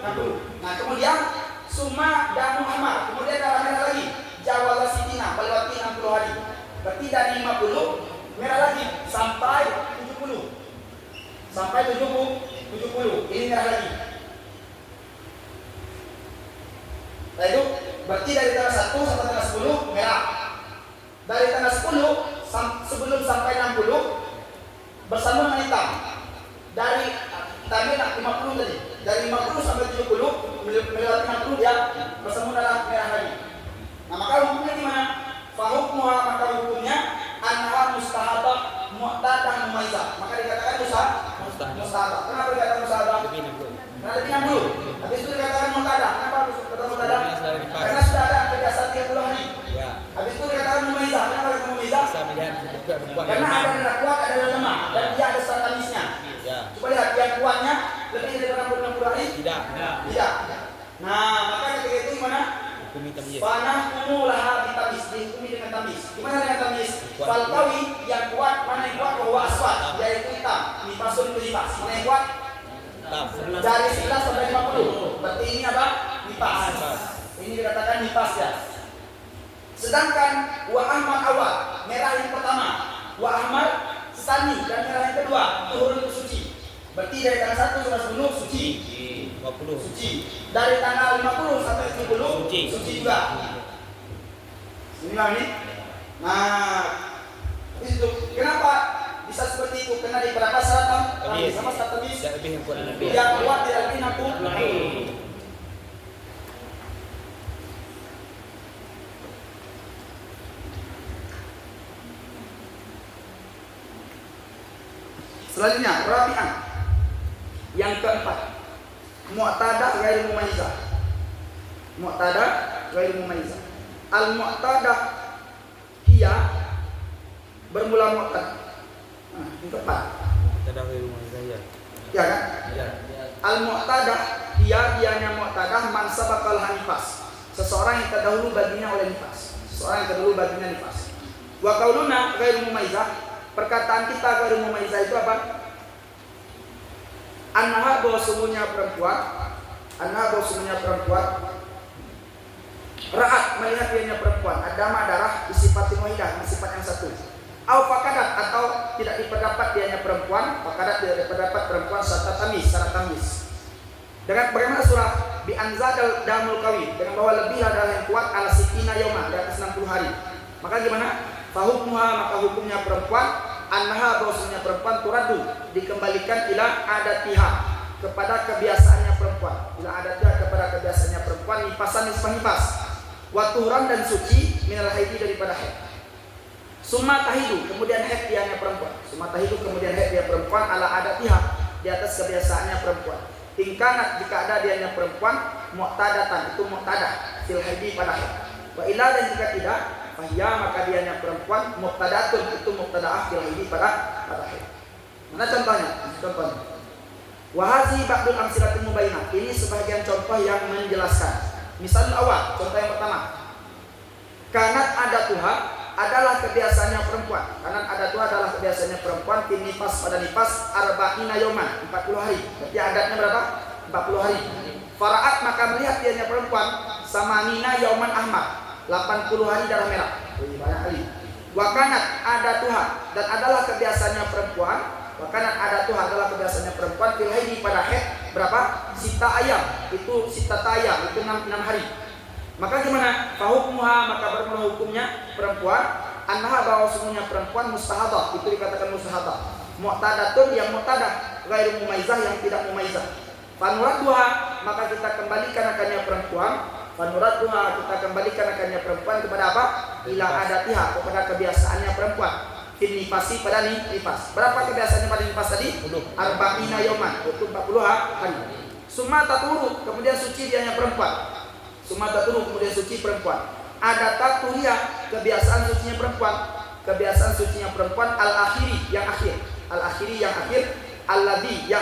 60. Nah kemudian summa damu ahmar, kemudian darah merah lagi, jawala sitina, melewati 60 hari. Berarti dari 50 merah lagi sampai 70. Sampai 70 ini merah lagi. Nah itu berarti dari tanggal 1 sampai tanggal 10 merah. Dari tanggal 10 sebelum sampai 60 bersama dengan hitam. Dari tadi 50 tadi. Dari 50 sampai 70 melewati 60 dia bersama dengan merah lagi. Nah maka hukumnya gimana? Fahukmuha, maka hukumnya anha mustahadah mu'tadah mumaizah. Maka dikatakan mustahadah. Kenapa dikatakan mustahadah? Karena lebih 60. Habis itu dikatakan mu'tadah. Kenapa kata mu'tadah? Karena sudah ada kebiasaan 30 hari. Habis itu dikatakan mumaizah. Kenapa dikatakan mumaizah? Karena ada yang kuat, ada yang lemah, dan dia ada strategisnya. Coba lihat, yang kuatnya lebih dari 60 hari? Tidak. Nah, maka ketika itu gimana? Panah kumulaha ditamis, dihukumi dengan tamis. Gimana dengan tamis? Falkawi yang kuat, mana yang kuat? Bahwa aswad, yaitu hitam. Nifasun itu nifas. Mana yang kuat? Dari 11 sampai 50. Berarti ini apa? Nifas. Ini dikatakan nifas ya. Sedangkan wa ahmar awal, merah yang pertama. Wa ahmar sani, dan merah yang kedua, turun ke suci. Berarti dari tanggal 1 sampai 10 suci. 50 suci. Dari tanggal 50 sampai 70 suci juga. Ini lah ini. Nah, itu kenapa bisa seperti itu? Karena di beberapa syarat sama syarat tamis yang kuat tidak lebih 60. Selanjutnya, rabi'an. Yang keempat, mu'tadah ghairu mumayyizah. Mu'tadah ghairu mumayyizah. Al-mu'tadah hiya bermula mu'tadah. Nah, yang keempat. Mu'tadah ghairu mumayyizah ya. Ya kan? Ya. Al-mu'tadah dianya mu'tadah man sabaqal hanifas. Seseorang yang terdahulu baginya oleh nifas. Seseorang yang terdahulu baginya nifas. Wa qauluna ghairu mumayyizah. Perkataan kita ghairu mumayyizah itu apa? Anha bahwasanya perempuan ra'at melihat dianya perempuan adama darah disifat wahidah, sifat yang satu. Au fakadat, atau tidak diperdapat dianya perempuan, fakadat tidak diperdapat perempuan syarat tamis. Dengan bagaimana surah bi anzadal damul qawi, dengan bahwa lebihlah darah yang kuat ala sitina yauma, di atas 60 hari. Maka gimana? Fahukmuha, maka hukumnya perempuan, annaha, bahwasanya perempuan turadu, dikembalikan ila adatiha, kepada kebiasaannya perempuan. Ila adatiha, kepada kebiasaannya perempuan, nipasan nisbah nifas, wa tuhran dan suci, minal haidi, daripada haid. Summa tahidu, kemudian haid dianya perempuan. Summa tahidu, kemudian haid dia perempuan, ala adatiha, di atas kebiasaannya perempuan. Tingkanat, jika ada dianya perempuan, mu'tadatan, itu mu'tadah fil haidi, pada haid. Wa ila, dan jika tidak, fahiyya, maka dianya perempuan, mu'tadatun, itu mu'tadaah fil haidi, pada haid. Mana contohnya? Contohnya, wa hazi ba'dul amsilatul mubayyinah, ini sebagian contoh yang menjelaskan. Misal awal, contoh yang pertama, kanat adatuha, adalah kebiasaannya perempuan. Kanat adatuha adalah kebiasaannya perempuan, tin nifas, pada nifas, arba'ina yauman, 40 hari. Berarti adatnya berapa? 40 hari. Fara'at, maka melihat dianya perempuan, samanina yauman ahmad, 80 hari darah merah. Banyak hari. Wa kanat adatuha, dan adalah kebiasaannya perempuan, wa kanat adatuha, adalah kebiasaannya perempuan, fil haidi, pada haid, berapa? Sita ayam, itu sita tayam, itu 6 hari. Maka gimana? Fahukmuha, maka bermula hukumnya perempuan, annaha, bahwa semuanya perempuan, mustahadah, itu dikatakan mustahadah, mu'tadatun, yang mu'tadah, ghairu mumaizah, yang tidak mumaizah. Fanuradduha, maka kita kembalikan akannya perempuan, fanuradduha, kita kembalikan akannya perempuan kepada apa? Ila adatiha, kepada kebiasaannya perempuan. Fin nifasi, pada nifas. Berapa kebiasaannya pada nifas tadi? Arba'ina yauman, itu 40 hari. Summa taturu, kemudian suci dianya perempuan. Summa taturu, kemudian suci perempuan. Ada taturia, kebiasaan sucinya perempuan. Kebiasaan sucinya perempuan, al-akhiri, yang akhir. Al-akhiri, yang akhir. Alladhi, yang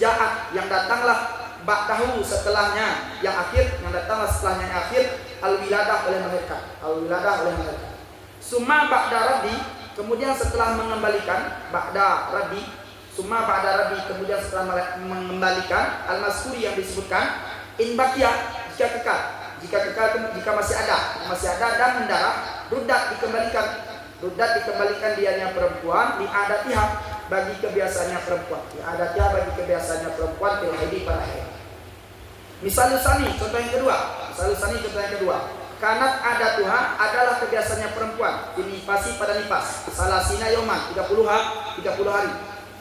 ja'at, yang datanglah, ba'dahu, setelahnya, yang akhir, yang datanglah setelahnya yang akhir, al-wiladah, oleh melahirkan. Al-wiladah, oleh melahirkan. Summa ba'da raddi, kemudian setelah mengembalikan, ba'da raddi, summa ba'da raddi, kemudian setelah mengembalikan, al-mazkuri, yang disebutkan, in baqiyah, jika kekal, jika masih ada dan mendarah, ruddat, dikembalikan dianya perempuan, di adatiha, bagi kebiasaannya perempuan, di adatiha, bagi kebiasaannya perempuan, fil haidi, pada haid. Misalnya sani, contoh yang kedua, kanat adatuha, adalah kebiasaannya perempuan, di nifasi, pada nifas, salasina yauman, 30 hari.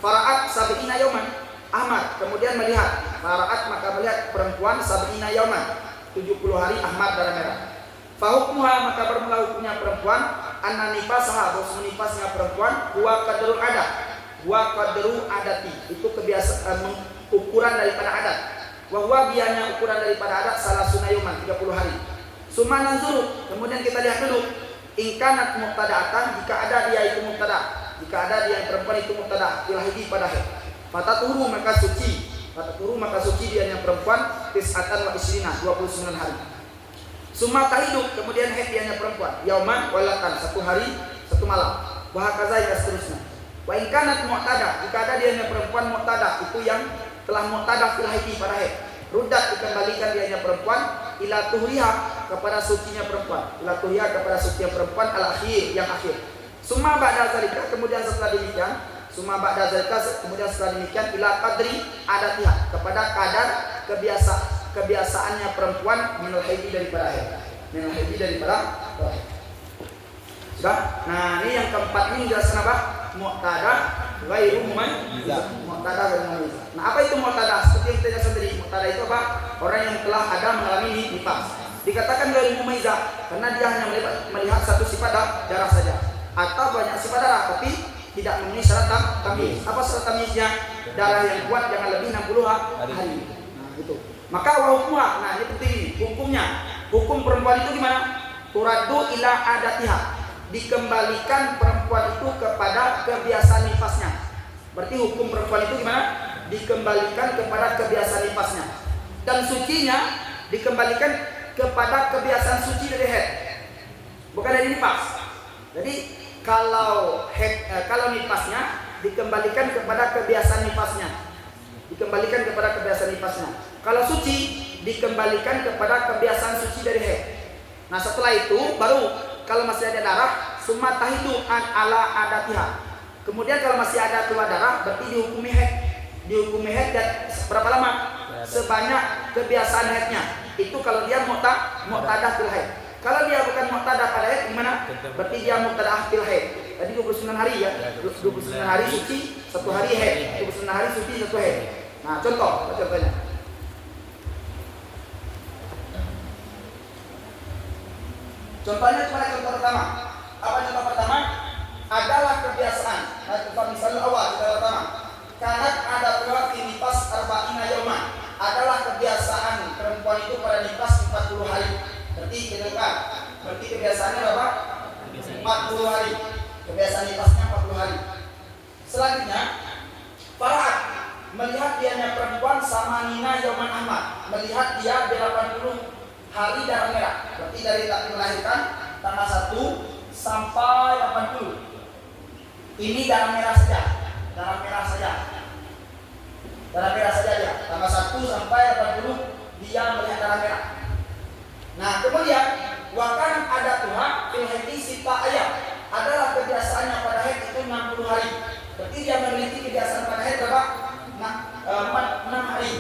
Fara'at sab'ina yauman, ahmad, kemudian melihat, fara'at, maka melihat perempuan, sab'ina yauman, 70 hari, ahmad, darah merah. Fahukmuha, maka bermula hukumnya perempuan, anna nifasaha, bahwa nifasnya perempuan, huwa qadrul adat, huwa qadru adati, itu kebiasaan, ukuran daripada adat. Wa huwa, bianya ukuran daripada adat, salasuna yauman, 30 hari. Summa nanzuru, kemudian kita lihat dulu, ingkanat muqtada'atan, jika ada dia itu muqtada, jika ada dia perempuan itu muqtada, fil haidi, pada haid. Fataturu, maka suci dianya perempuan, tis'atan wa isrina, 29 hari. Summa tahidu, kemudian haid dianya perempuan, yauman walatan, 1 hari 1 malam. Wa hakaza, dan seterusnya. Wa in kanat mu'tadah, jika ada dianya perempuan mu'tadah, itu yang telah mu'tadah fil haidi, pada haid, ruddat, dikembalikan dianya perempuan, ila tuhriha, kepada sucinya perempuan, ila tuhriha, kepada sucinya perempuan, al-akhir, yang akhir. Summa ba'da zalika, kemudian setelah demikian, kemudian setelah demikian, ila qadri adatiha, kepada kadar kebiasaannya perempuan, minal haidi, daripada haid, sudah. Nah, ini yang keempat, ini menjelaskan apa? Mu'tadah ghairu mumaizah. Nah, apa itu mu'tadah? Seperti yang kita jelaskan tadi, mu'tadah itu apa? Orang yang telah ada mengalami nifas. Dikatakan ghairu mumaizah karena dia hanya melihat satu sifat darah saja, atau banyak sifat darah tapi tidak memenuhi syarat tamyiz. Apa syarat tamyiznya? Darah yang kuat jangan lebih 60 hari. Nah, itu. Maka hukumnya, nah ini penting ini, hukumnya. Hukum perempuan itu gimana? Turaddu ila adatiha, dikembalikan perempuan itu kepada kebiasaan nifasnya. Berarti hukum perempuan itu gimana? Dikembalikan kepada kebiasaan nifasnya. Dan sucinya dikembalikan kepada kebiasaan suci dari haid, bukan dari nifas. Jadi kalau nifasnya dikembalikan kepada kebiasaan nifasnya, Kalau suci dikembalikan kepada kebiasaan suci dari haid. Nah, setelah itu baru kalau masih ada darah, summa tahidu an ala adatiha. Kemudian kalau masih ada keluar darah, berarti dihukumi haid dan berapa lama? Sebanyak kebiasaan haidnya. Itu kalau dia mu'tadah fil haid. Kalau dia bukan muqtada pada haid gimana? Berarti dia muqtada fil haid. Tadi 29 hari ya. 29 hari suci, 1 hari haid. 29 hari suci, 1 haid. Nah, contohnya. Contohnya cuma contoh pertama. Apa contoh pertama? Adalah kebiasaan. Nah, contoh misalnya awal contoh pertama. Karena ada pula nifas arba'ina yauman. Adalah kebiasaan perempuan itu pada nifas 40 hari. Berarti kebiasaannya berapa? 40 hari. Kebiasaan nifasnya 40 hari. Selanjutnya, Farhat melihat dianya perempuan sama Nina Yauman Ahmad, melihat dia 80 hari darah merah. Berarti dari tak melahirkan tanggal 1 sampai 80. Ini darah merah saja. Darah merah saja dia. Tanggal 1 sampai 80 dia melihat darah merah. Nah, kemudian wakan ada Tuhan fil haidi sita ayam. Adalah kebiasaannya pada haid itu 60 hari. Berarti dia memiliki kebiasaan pada haid berapa? 6 hari.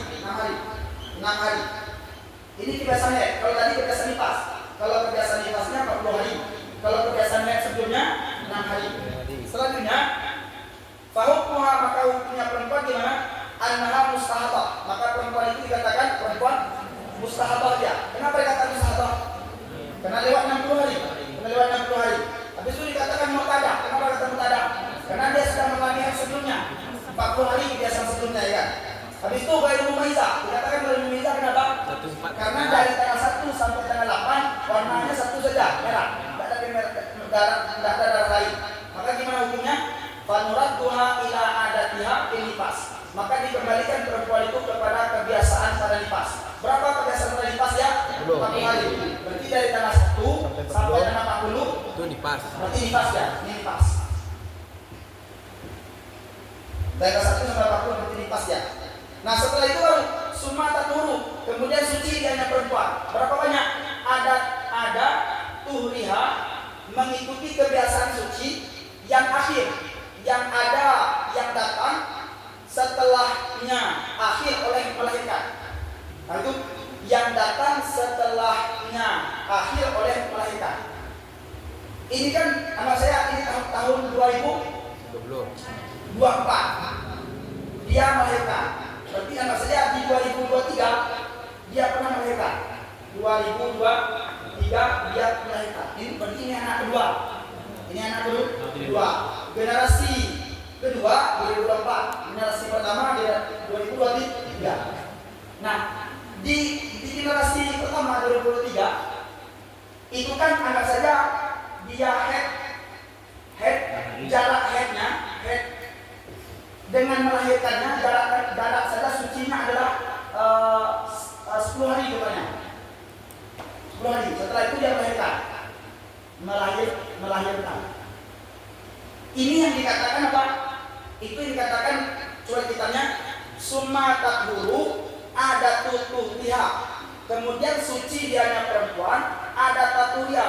Ini kebiasaan haid. Kalau tadi kebiasaan nifas. Kalau kebiasaan nifasnya 40 hari. Kalau kebiasaan haid sebelumnya 6 hari. Selanjutnya, fahukmuha, maka hukumnya perempuan gimana? Annaha mustahabah. Maka perempuan itu dikatakan perempuan mustahabah dia. Kenapa dikatakan mustahabah? Karena lewat 60 hari. Habis itu dikatakan muqtada. Kenapa dikatakan muqtada? Karena dia sedang mengalami haid sebelumnya. 40 hari kebiasaan sebelumnya ya kan. Habis itu ghairu mumayyizah. Dikatakan ghairu mumayyizah kenapa? Karena dari tanggal 1 sampai tanggal 8 warnanya satu saja, merah. Tidak ada darah lain. Maka gimana hukumnya? Fanuradduha ila adatiha fil nifas. Maka dikembalikan perempuan itu kepada kebiasaan pada nifas. Berapa kebiasaan pada nifas ya? 40 hari. Berarti dari tanggal 1 sampai tanggal 40 itu nifas. berarti nifas ya, ini nifas. Tanggal 1 sampai 40 berarti nifas ya. Nah, setelah itu baru summa taturu, kemudian suci dianya perempuan. Berapa banyak? Ada tuhriha, mengikuti kebiasaan suci yang akhir, yang datang setelahnya akhir oleh melahirkan. Nah, itu yang datang setelahnya akhir oleh melahirkan. Ini kan anak saya ini tahun 2024 dia melahirkan. Berarti anak saya di 2023 dia pernah melahirkan. 2023 dia melahirkan. Ini berarti ini anak kedua. Generasi kedua 2024. Generasi pertama dia 2023. Nah, di generasi pertama 2023 itu kan anak saya dia jarak haidnya dengan melahirkannya jarak saja sucinya adalah 10 hari katanya. 10 hari. Setelah itu dia melahirkan. Ini yang dikatakan apa? Itu yang dikatakan coba kitanya summa tathuru ada tutuhiha. Kemudian suci dianya perempuan ada taturia,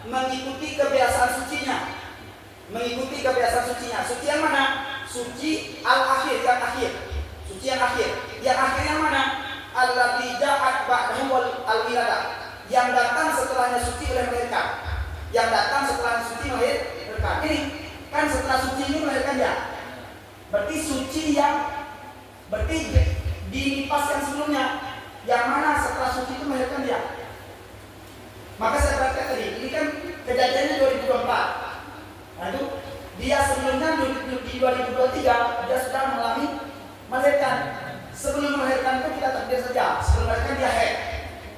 mengikuti kebiasaan sucinya. Suci yang mana? Suci al-akhir, yang akhir. Suci yang akhir. Yang akhir yang mana? Alladzi ja'at ba'dahu al-wiladah. Yang datang setelahnya suci oleh melahirkan. Ini kan setelah suci ini melahirkan dia. Berarti suci berarti di nifas yang sebelumnya. Yang mana setelah suci itu melahirkan dia. Maka saya katakan tadi, ini kan kejadiannya 2024. Nah itu dia sebelumnya di 2023 dia sudah mengalami melahirkan. Sebelum melahirkan itu kita takdir saja. Sebelum melahirkan dia haid,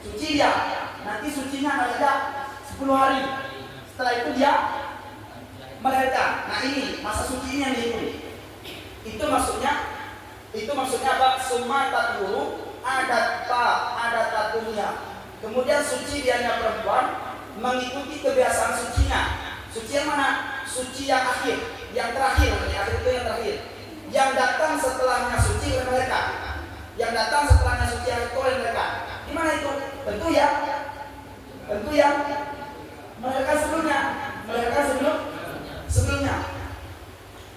suci dia. Nanti sucinya ada 10 hari. Setelah itu dia melahirkan. Nah ini masa suci yang dihitung. Itu maksudnya apa? Summa taturu ada tatunya. Kemudian suci dianya perempuan mengikuti kebiasaan sucinya. Suci yang mana? Suci yang akhir, yang terakhir. Yang akhir itu yang terakhir. Yang datang setelahnya suci oleh mereka. Gimana itu? Tentu yang melahirkan sebelumnya.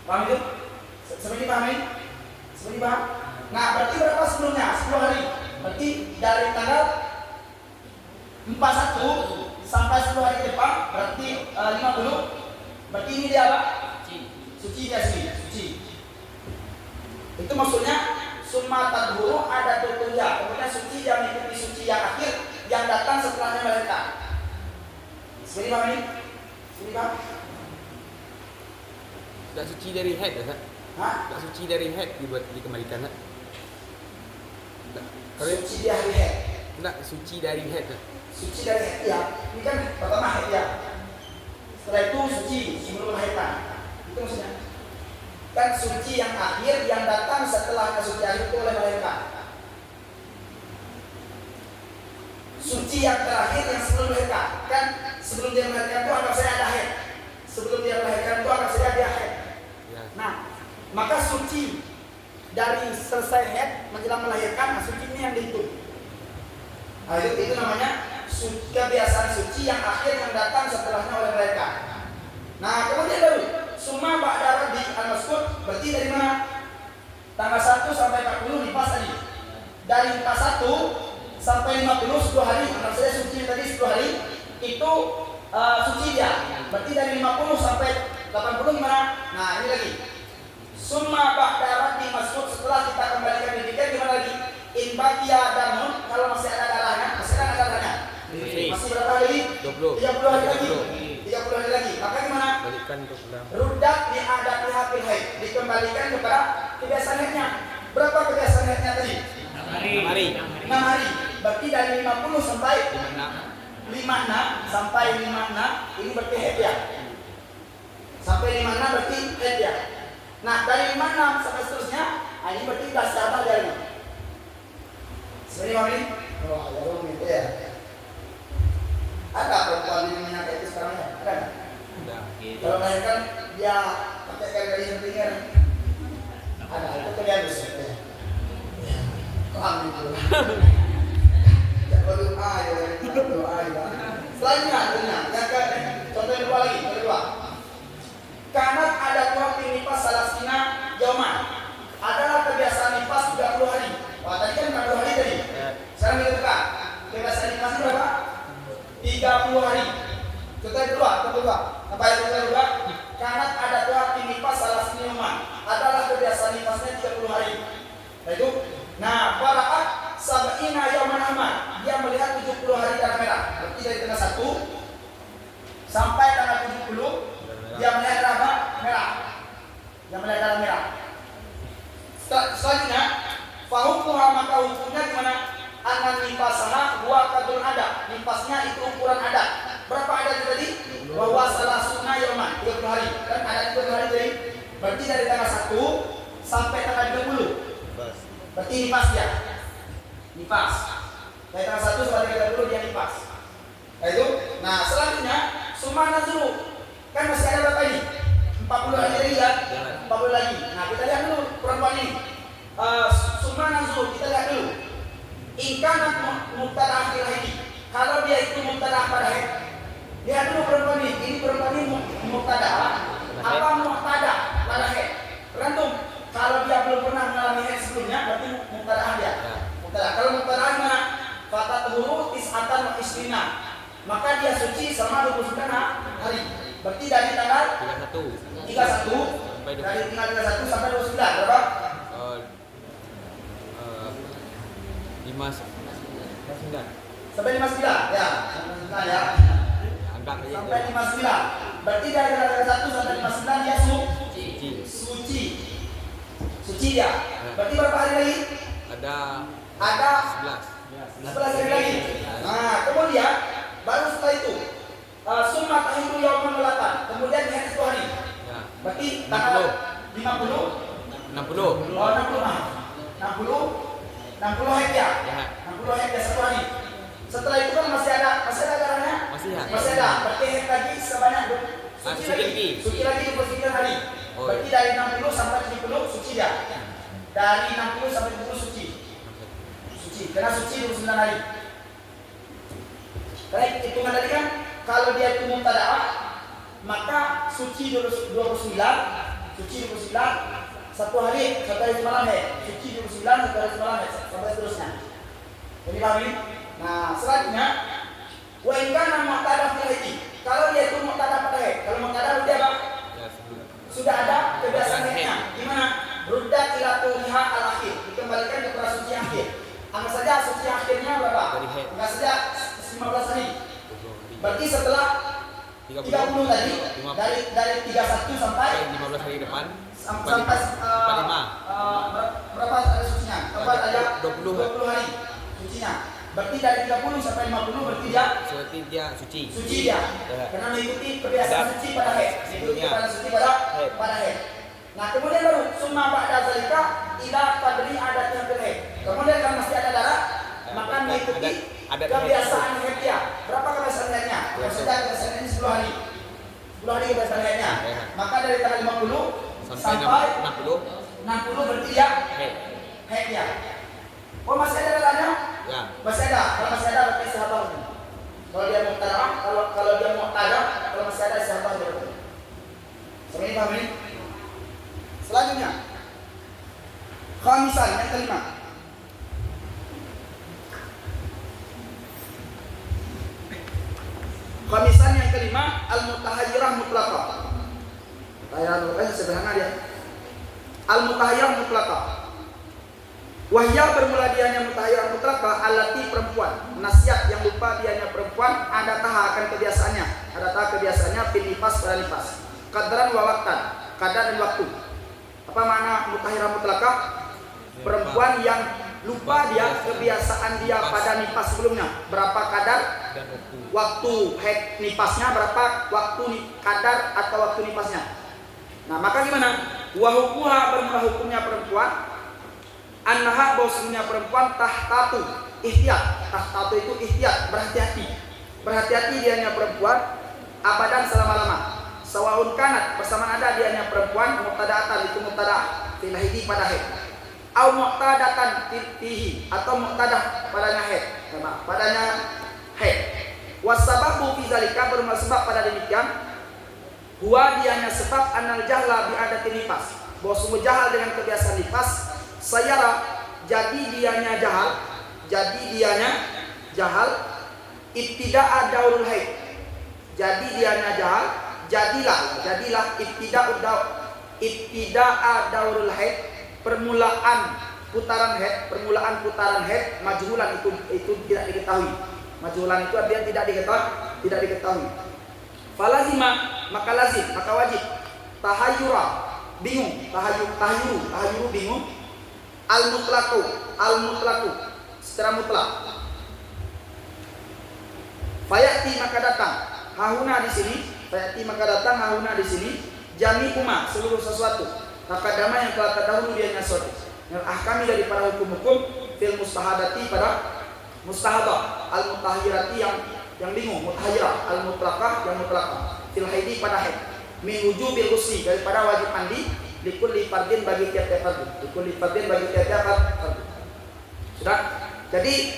Paham itu? Seperti paham? Nah, berarti berapa sebelumnya? 10 hari. Berarti dari tanggal 41 sampai 10 hari ke depan berarti 50. Berarti ini dia apa? Suci dia sini, suci. Itu maksudnya summa tadhuru ada tutuya. Kemudian suci yang mengikuti suci yang akhir yang datang setelahnya melahirkan. Seperti apa ini? Ini Pak? Tak suci dari head dah. Hah? Tak suci dari head dikembalikan tak? Kalau Suci dia hari head. tak suci dari head tak? Suci dari head ya. Ini kan pertama head ya. Setelah itu suci sebelum melahirkan. Itu maksudnya. Kan suci yang akhir yang datang setelah suci akhir itu oleh melahirkan. Suci yang terakhir yang sebelum melahirkan. Kan sebelum dia melahirkan itu anggap saya ada head. Sebelum dia melahirkan itu anggap saya dia head. Ya. Nah, maka suci dari selesai head menjelang melahirkan, nah suci ini yang dihitung. Nah, itu namanya kebiasaan suci yang akhir yang datang setelahnya oleh mereka. Nah, kemudian baru summa ba'da di al-maskud berarti dari mana? Tanggal 1 sampai 40 nifas tadi. Dari 41 sampai 50 10 hari. Anggap saja suci tadi 10 hari itu suci dia. Berarti dari 50 sampai 80 gimana? Nah, ini lagi. Summa ba'da di maskud setelah kita kembalikan dipikir gimana lagi? In baqiya damun kalau masih ada darahnya, masih ada darahnya. Masih berapa hari? 20. 30 hari lagi. 30 hari lagi. Maka gimana? Balikkan ke pulang. Rudak di adat lihafil haid. Dikembalikan kepada kebiasaan haidnya. Berapa kebiasaan haidnya tadi? 6 hari. 6 hari. Berarti dari 50 sampai 56. 56 sampai 56 ini berarti haid ya. Sampai 56 berarti haid ya. Nah, dari 56 sampai seterusnya, nah ini berarti dah sabar dari. Seperti apa ini? Oh, ada orang gitu ya. Ada perempuan yang menyangka itu sekarang ya? Ada nggak? Ada. Kalau melahirkan dia pakai kali sampingan. Ada, itu kalian bisa. Kok ambil dulu? Ya berdoa ya, berdoa ya. Selanjutnya, yang ke contoh yang kedua lagi, kedua. Karena ada waktu nifas salasina yauman. Adalah kebiasaan nifas 30 hari. Wah, tadi kan 40 hari tadi. Sekarang kita buka. Kebiasaan nifas berapa? 30 hari. Contoh yang kedua. Apa yang kedua? Karena ada waktu nifas salasina yauman. Adalah kebiasaan nifasnya 30 hari. Nah, paraat sab'ina yauman ahmad. Dia melihat 70 hari darah merah. Berarti dari tanggal 1 sampai tanggal 70 dia melihat darah merah. Dia melihat darah merah. Selanjutnya, fahukuha maka hukumnya gimana? Anan nifasana huwa kadul adat. Nifasnya itu ukuran adat. Berapa adat tadi? Bahwa salah sunnah yauman 30 hari. Kan adat 30 hari tadi. Berarti dari tanggal 1 sampai tanggal 30. Berarti nifas dia. Nifas. Dari tanggal 1 sampai tanggal 30 dia nifas. Nah, selanjutnya summa nazru. Kan masih ada berapa ini? 40 hari lagi ya? 40 lagi. Nah, kita lihat dulu perempuan ini. Summa nazru, kita lihat dulu. Ingkanat mubtada akhir haid. Kalau dia itu mubtada pada haid. Lihat dulu perempuan ini. Ini perempuan ini mubtada apa mubtada pada haid? Rentum. Kalau dia belum pernah mengalami haid sebelumnya, berarti mubtada dia. Mubtada. Kalau mubtada mana? Fatatuhuru tis'atan wa isrina. Maka dia suci selama 29 hari. Berarti dari tanggal 31 dari tanggal 31 sampai 29 berapa? 59. Sampai 59 ya. Ya. Anggap aja. Sampai 59. Berarti dari tanggal 1 sampai 59 dia suci. Suci dia. Berarti berapa hari lagi? Ada 11 hari lagi. Nah, kemudian baru setelah itu summa tahidu yauman walatan. Kemudian di hari 10 hari. Ya. Berarti tanggal 50. 60. Oh, 60 haid ya. 60 haid ya 1 hari. Setelah itu kan masih ada darahnya? Masih ya? Masih ada. Berarti haid lagi sebanyak suci lagi 29 hari. Oh, Berarti dari 60 sampai 70 suci dia. Dari 60 sampai 70 suci. Karena suci 29 hari. Karena hitungan tadi kan kalau dia itu mubtada'ah maka suci 29 satu hari semalam suci 29 satu hari semalam sampai seterusnya. Jadi paham ini? Nah, selanjutnya Wa in kana mu'tada fil haid. Kalau dia itu mu'tada pada haid. Kalau mu'tada dia apa? Ya, sebelum. Sudah ada kebiasaan haidnya. Gimana? Ruddat ila tuliha al-akhir. Dikembalikan ke suci akhir. Anggap saja suci akhirnya berapa? Dari haid. Anggap saja 15 hari. Berarti setelah 30 tadi 50. dari 31 sampai 15 hari depan. sampai 45. berapa ada sucinya? Tempat ada 20 hari sucinya. Berarti dari 30 sampai 50 berarti dia Seperti dia suci. suci dia. Ya. Karena mengikuti kebiasaan Ada. suci pada haid. Mengikuti Sebelumnya. kebiasaan suci pada haid. Nah, kemudian baru summa ba'da zalika ila qadri adatnya fil haid. Kemudian kan masih ada darah, maka mengikuti adat kebiasaan haid dia. Berapa kebiasaan haidnya? Maksudnya kebiasaan ini 10 hari. 10 hari kebiasaan haidnya. Ya. Maka dari tanggal 50 Sampai sampai 60. berarti dia Haid. haid dia. Oh, masih ada darahnya? Ya. Masih ada. Kalau masih ada berarti sahabat. Kalau dia muqtadah, kalau dia muqtadah, kalau masih ada sahabat berarti. Sampai ini paham ini? Selanjutnya, khamisan yang kelima. Khamisan yang kelima, al-mutahayyirah mutlaqah. Mutahayyirah mutlaqah sederhana dia. Al-mutahayyirah mutlaqah. Wahya bermula dianya mutahayyirah mutlaqah allati perempuan. Nasihat yang lupa dianya perempuan ada akan kebiasaannya. Ada kebiasaannya fil nifas pada nifas. Qadran wa waqtan, kadar dan waktu. Apa makna mutahayyirah mutlaqah? Perempuan yang lupa dia kebiasaan dia pada nifas sebelumnya. Berapa kadar Dan waktu haid nifasnya, berapa waktu kadar atau waktu nifasnya. Nah, maka gimana? Wa hukmuha bermula hukumnya perempuan annaha bahwasanya perempuan tahtatu ihtiyat. Tahtatu itu ihtiyat, berhati-hati. Berhati-hati dianya perempuan abadan selama-lama. Sawaun kanat bersamaan ada dianya perempuan muqtada'atan itu muqtadah fil haidi pada haid. Au muqtadatan fihi atau muqtadah padanya haid. Padanya haid. Wasababu fi zalika bermula sebab pada demikian huwa dianya sebab anal jahla bi adati nifas. Bahwa sungguh jahal dengan kebiasaan nifas. Sayara jadi dianya jahal ibtida'a daurul haid. Jadi dianya jahal jadilah ibtida'a daurul haid, permulaan putaran haid majhulan itu tidak diketahui. Majhulan itu artinya tidak diketahui. Falazima maka lazim, maka wajib tahayyura bingung, tahayyuru bingung. Al-mutlaqu secara mutlak. Fayati maka datang hahuna di sini, jami kuma seluruh sesuatu. Takadama yang telah terdahulu dianya suatu. Yang ahkami daripada hukum-hukum fil mustahadati pada mustahadah, al-mutahayyirati yang bingung, mutahayyirah, al-mutlaqah yang mutlaqah. Fil haidi pada haid. Min wujubil ghusli daripada wajib mandi. Likulli fardin bagi tiap-tiap fardu. Sudah? Jadi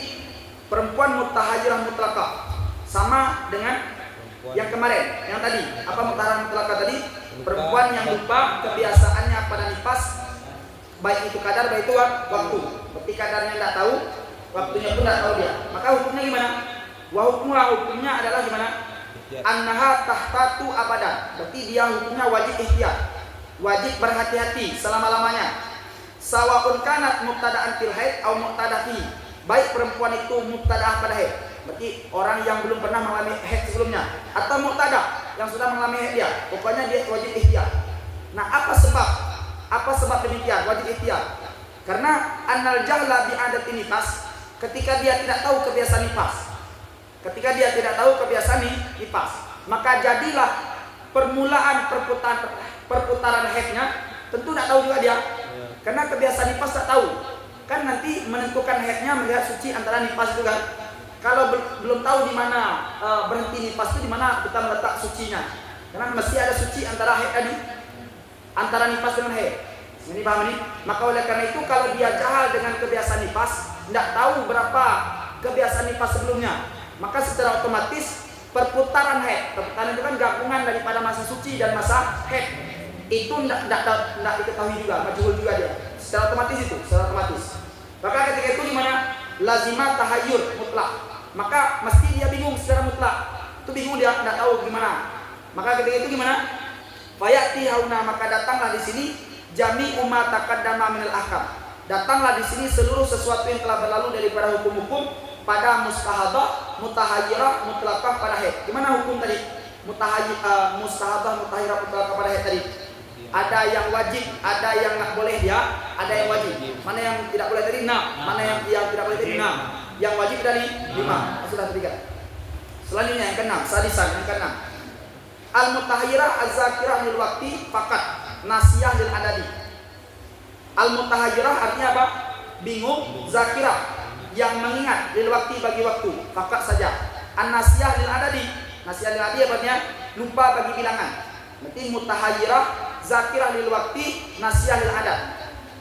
perempuan mutahayyirah mutlaqah sama dengan yang kemarin, yang tadi. Apa mutahayyirah mutlaqah tadi? Perempuan yang lupa kebiasaannya pada nifas, baik itu kadar, baik itu waktu. Berarti kadarnya tidak tahu, waktunya pun tidak tahu dia. Maka hukumnya gimana? Hukumnya adalah gimana? Annaha tahtatu abadan. Berarti dia hukumnya wajib ihtiyat. Wajib berhati-hati selama-lamanya. Sawaun kanat muqtada'an fil haid au muqtadafi. Baik perempuan itu muqtadah pada haid, berarti orang yang belum pernah mengalami haid sebelumnya, atau muqtadah yang sudah mengalami haid dia. Pokoknya dia wajib ihtiyat. Nah, apa sebab demikian wajib ihtiyat? Karena annal jahla bi adati nifas, ketika dia tidak tahu kebiasaan nifas. Maka jadilah permulaan perputaran haidnya tentu tidak tahu juga dia. Karena kebiasaan nifas tak tahu. Kan nanti menentukan haidnya melihat suci antara nifas itu kan. Kalau belum tahu di mana berhenti nifas itu, di mana kita meletak sucinya. Karena mesti ada suci antara haid tadi, antara nifas dengan haid. Ini paham ini? Maka oleh karena itu kalau dia jahal dengan kebiasaan nifas, tidak tahu berapa kebiasaan nifas sebelumnya, maka secara otomatis perputaran haid, perputaran itu kan gabungan daripada masa suci dan masa haid. Itu tidak diketahui juga, majhul juga dia. Secara otomatis itu, secara otomatis. Maka ketika itu di mana lazimah tahayyur mutlak. maka mesti dia bingung secara mutlak. Itu bingung, dia tidak tahu gimana. Maka ketika itu gimana? Fayati hauna, maka datanglah di sini jami umat taqaddama minal ahkam. Datanglah di sini seluruh sesuatu yang telah berlalu daripada hukum-hukum pada mustahadah, mutahayyirah, mutlaqah pada haid. Gimana hukum tadi? Mustahadah, mutahayyirah, mutlaqah pada haid tadi. Ada yang wajib, ada yang nggak boleh dia, ada yang wajib. Mana yang tidak boleh tadi? 6. Mana yang tidak boleh tadi? 6. Yang wajib dari 5. Sudah 3. Selanjutnya yang ke-6, sadisan yang ke-6. Al-mutahayyirah az-zakirah lil waqti faqat, nasiyah lil adadi. Al-mutahayyirah artinya apa? Bingung, zakirah yang mengingat, lil waqti bagi waktu, faqat saja. An-nasiyah lil adadi, nasiyah lil adadi artinya lupa bagi bilangan. Berarti mutahayyirah zakirah lil waqti, nasiyah lil adad.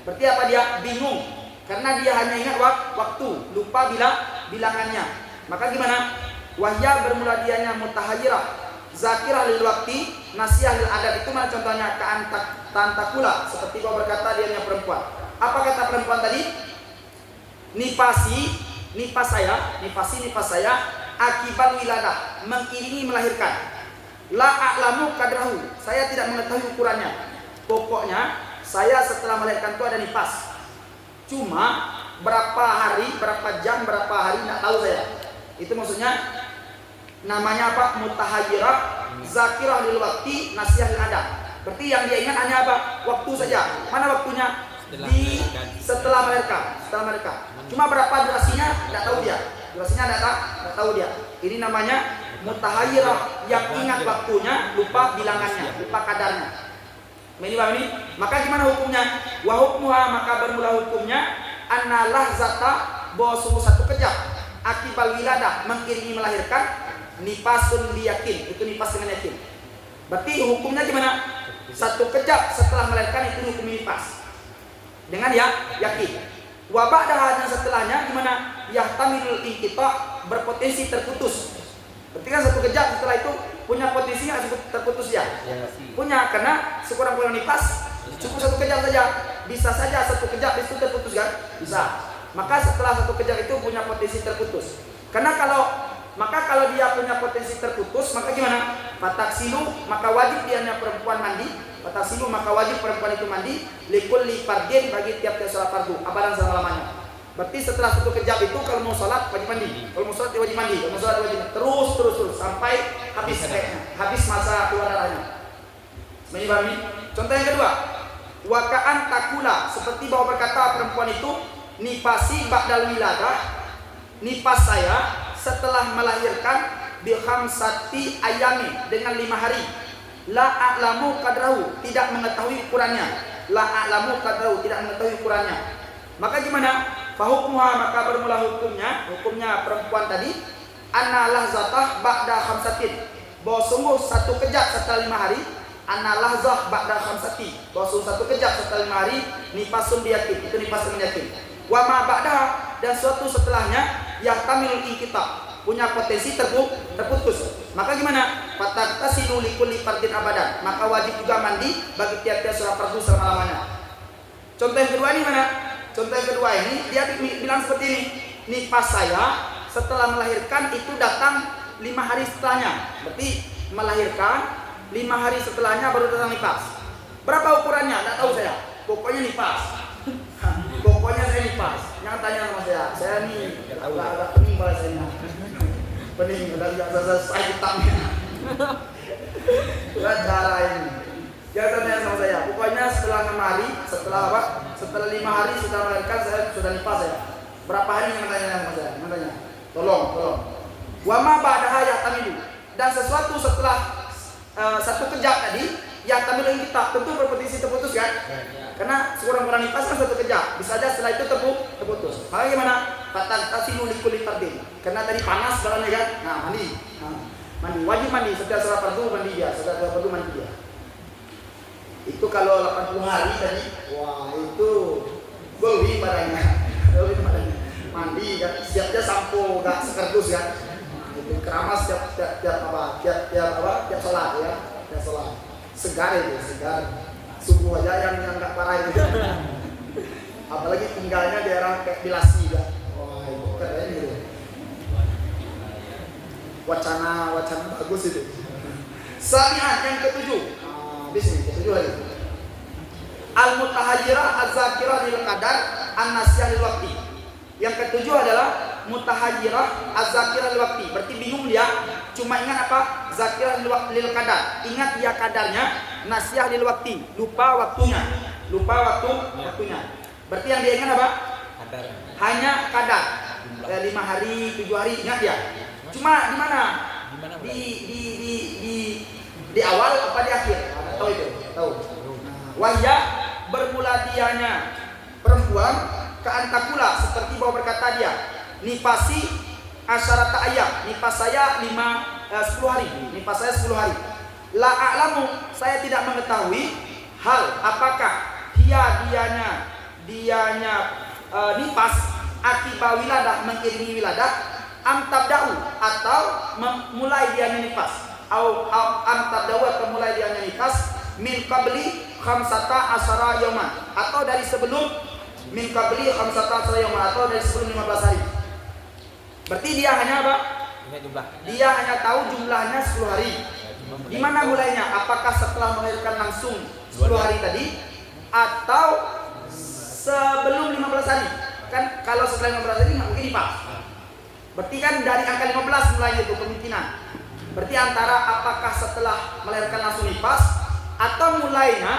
Berarti apa dia? Bingung karena dia hanya ingat waktu, lupa bilangannya. Maka gimana? Wahya bermula dianya mutahayyirah zakirah lil waqti, nasiyah lil adad. Itu mana contohnya? Tantakula, seperti kau berkata dianya perempuan. Apa kata perempuan tadi? Nifasi saya akibal wiladah, mengiringi melahirkan. La a'lamu kadrahu, saya tidak mengetahui ukurannya. Pokoknya saya setelah melahirkan itu ada nifas. Cuma berapa hari, berapa jam, berapa hari tidak tahu saya. Itu maksudnya namanya apa? Mutahayyirah zakirah lil waqti, nasiyah lil adad. Berarti yang dia ingat hanya apa? Waktu saja. Mana waktunya? Setelah melahirkan. Cuma berapa durasinya? Tidak tahu dia. Durasinya tidak tahu dia. Ini namanya mutahayyirah, yang ingat waktunya, lupa bilangannya, lupa kadarnya. Ini. Maka gimana hukumnya? Wa hukmuha, maka bermula hukumnya annalah zata, bahwa sungguh satu kejap akibal wiladah, mengiringi melahirkan, nifasun liyakin, itu nifas dengan yakin. Berarti hukumnya gimana? Satu kejap setelah melahirkan itu hukum nifas dengan yakin. Wa ba'daha, dan setelahnya gimana? Yahtamilul inqita', berpotensi terputus. Berarti kan satu kejap setelah itu punya potensi nggak terputus ya? Punya, karena sekurang-kurang nifas cukup satu kejap saja. Bisa saja satu kejap itu terputus kan? Bisa. Maka setelah satu kejap itu punya potensi terputus. Karena kalau dia punya potensi terputus, maka gimana? Fataksilu, maka wajib dianya perempuan mandi. Fataksilu, maka wajib perempuan itu mandi. Likulli fardin, bagi tiap-tiap salat fardu, abadan selama-lamanya. Berarti setelah satu kejap itu kalau mau sholat wajib mandi, kalau mau sholat dia wajib mandi, kalau mau sholat wajib terus sampai habis masa keluar darahnya. Menipahami? Contoh yang kedua, wakaan takula, seperti bahwa berkata perempuan itu, nifasi ba'dal wiladah, nifas saya setelah melahirkan bihamsati ayami, dengan 5 hari. La a'lamu kadrahu, tidak mengetahui ukurannya. La a'lamu kadrahu, tidak mengetahui ukurannya. Maka gimana? Fahukmuha, maka bermula hukumnya perempuan tadi, anna lahzatah ba'da khamsatin, bahwa sungguh satu kejap setelah 5 hari. Anna lahzah ba'da khamsati, bahwa sungguh satu kejap setelah 5 hari. Nifasun biyakin, itu nifas dengan yakin. Wa ma ba'da, dan suatu setelahnya yahtamilul inqita', punya potensi terputus. Maka gimana? Fatatasilu likulli fardin abadan, maka wajib juga mandi bagi tiap-tiap salat fardu selama-lamanya. Contoh yang kedua ini mana? Contoh yang kedua ini dia bilang seperti ini, nifas saya setelah melahirkan itu datang 5 hari setelahnya. Berarti melahirkan 5 hari setelahnya baru datang nifas. Berapa ukurannya? Tidak tahu saya. Pokoknya nifas. Pokoknya saya nifas. Jangan tanya sama saya nih agak pening bahasanya. Pening, udah biasa selesai hitamnya. Udah cara ini. Jangan tanya sama saya. Pokoknya setelah 6 hari, setelah apa? Setelah 5 hari sudah melahirkan, saya sudah nifas saya. Berapa hari yang tanya sama saya? Tanya. Tolong. Wa ma ba'daha yahtamilu, dan sesuatu setelah satu kejap tadi yahtamilu kita tentu berpotensi terputus kan? Karena sekurang-kurang nifas kan satu kejap, bisa saja setelah itu terputus. Maka gimana? Fatasilu likulli fardin. Karena tadi panas badannya kan? Nah, mandi. Wajib mandi setiap salat fardu, mandi dia. Setiap salat fardu mandi dia. Itu kalau 80 hari tadi, wah itu beli badannya. Mandi kan, siapnya sampo, gak sekardus kan. Itu keramas tiap sholat ya, tiap sholat. Segar itu, segar. Subuh aja yang gak parah itu. Apalagi tinggalnya daerah kayak Bilasi kan. Wah itu keren gitu. wacana bagus itu. Sabian yang ketujuh. Di sini ketujuh lagi. Al-mutahajirah az-zakirah lil qadar an-nasiyah lil waqti. Yang ketujuh adalah mutahajirah az-zakirah lil waqti. Berarti bingung dia, cuma ingat apa? Zakirah lil qadar. Ingat dia kadarnya, nasiyah lil waqti. Lupa waktunya. Waktunya. Berarti yang dia ingat apa? Kadar. Hanya kadar. 5 hari, 7 hari ingat dia. Cuma di mana? Di awal apa di akhir? Tahu itu? Tahu. Wahya bermula dianya perempuan keantakula seperti bahwa berkata dia nipasi asyarata ayam, nipas saya 10 hari, nipas saya 10 hari. La a'lamu, saya tidak mengetahui hal apakah dianya nipas akibat wiladah mengiringi wiladah am tabda'u atau mulai dianya nipas am tabda'u atau mulai dianya nipas min qabli khamsata asyara yawman atau dari sebelum min qabli khamsata asyara yawman atau dari sebelum 15 hari. Berarti dia hanya apa? Dia hanya tahu jumlahnya 10 hari. Di mana mulainya? Apakah setelah melahirkan langsung 10 hari tadi atau sebelum 15 hari? Kan kalau setelah 15 hari nggak mungkin nipas. Berarti kan dari angka 15 mulainya itu kemungkinan. Berarti antara apakah setelah melahirkan langsung nipas atau mulainya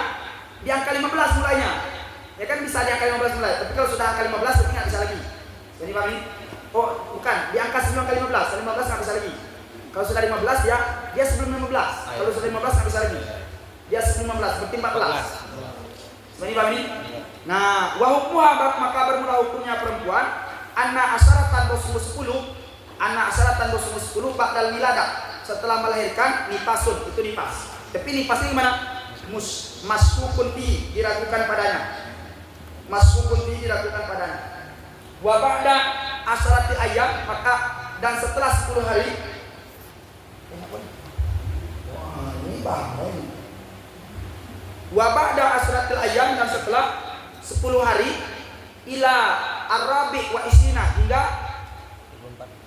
di angka 15 mulainya. Ya kan bisa di angka 15 mulai. Tapi kalau sudah angka 15 berarti nggak bisa lagi. Jadi pahami? Oh bukan, di angka sebelum angka 15 nggak bisa lagi. Kalau sudah 15 dia sebelum 15. Kalau sudah 15 nggak bisa lagi. Dia sebelum 15 berarti 14. Jadi pahami? Nah, wahukmuha maka bermula hukumnya perempuan anna asyaratan bosumu 10 ba'dal wiladah setelah melahirkan nipasun itu nipas. Tapi nipasnya gimana? Maskukun fi diragukan padanya. Wa ba'da asyarati ayyam maka dan setelah 10 hari. Wah, ini bangun. Wa ba'da asyaratil ayyam dan setelah 10 hari ila arabi wa isina hingga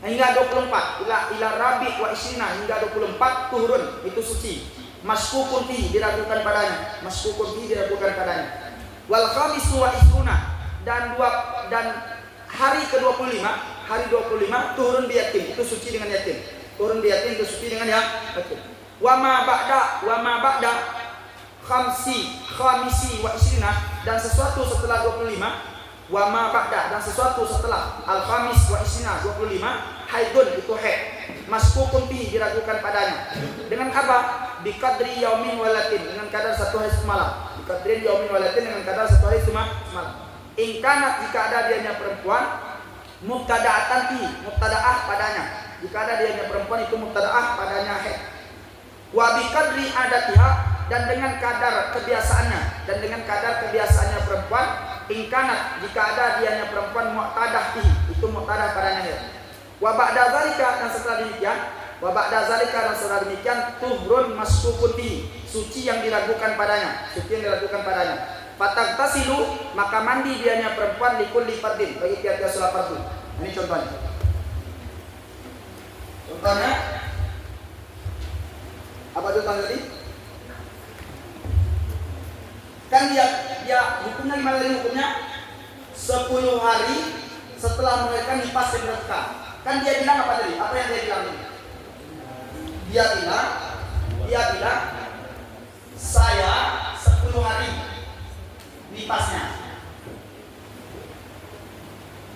24 ila rabi wa isina hingga 24 turun itu suci. Maskukun fi diragukan padanya. Wal khamisu wa isruna dan hari ke-25 turun di yatim itu suci dengan yatim. Wa ma ba'da khamisi wa isrina dan sesuatu setelah 25 wa ma ba'da dan sesuatu setelah al-khamis wa isrina 25 haidun itu haid maskukun fi diragukan padanya dengan apa? Biqadri yaumin walatin dengan kadar 1 hari semalam. Biqadri yaumin walatin dengan kadar 1 hari semalam. In kanat jika ada dianya perempuan mubtada'ah padanya. Jika ada dianya perempuan itu mubtada'ah padanya haid. Wa biqadri adatiha dan dengan kadar kebiasaannya perempuan ingkanat jika ada dianya perempuan mu'tadah itu mu'tadah padanya haid. Wa ba'da zalika dan setelah demikian tuhrun masukun suci yang diragukan padanya. Fatagtasilu maka mandi dianya perempuan likulli fardin bagi tiap-tiap salat fardu. Ini contohnya. Apa contohnya tadi? Kan dia hukumnya gimana tadi hukumnya? 10 hari setelah melahirkan nipas yang dilakukan. Kan dia bilang apa tadi? Apa yang dia bilang ini? Dia bilang saya 10 hari nipasnya.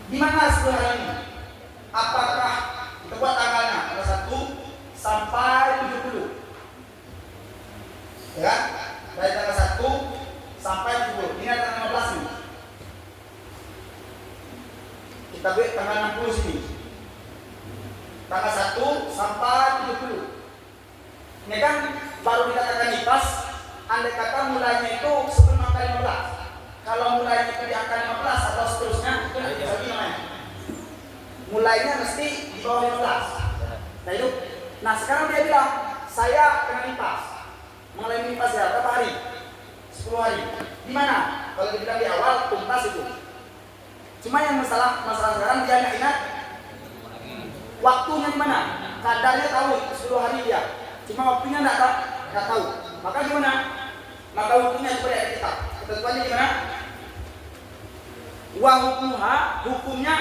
Di mana 10 hari ini? Apakah kita buat tanggalnya tanggal 1 sampai 70? Ya, dari tanggal 1 sampai 70. Ini tanggal 15 nih. Kita buat tanggal 60 sini. Tanggal 1 sampai 70. Ini kan baru dikatakan nipas. Andai kata mulainya itu sebelum angka 15. Kalau mulainya itu di angka 15 atau seterusnya itu nanti lagi namanya. Mulainya mesti di bawah 15. Nah itu. Nah sekarang dia bilang saya kena nipas. Mengalami nipas ya berapa hari? 10 hari. Di mana? Kalau dibilang di awal tuntas itu. Cuma yang masalah sekarang dia nggak ingat waktunya di mana. kadarnya tahu 10 hari dia, cuma waktunya nggak tahu. Maka gimana? Maka hukumnya seperti ada kitab. Ketentuannya gimana? Wa hukmuha, hukumnya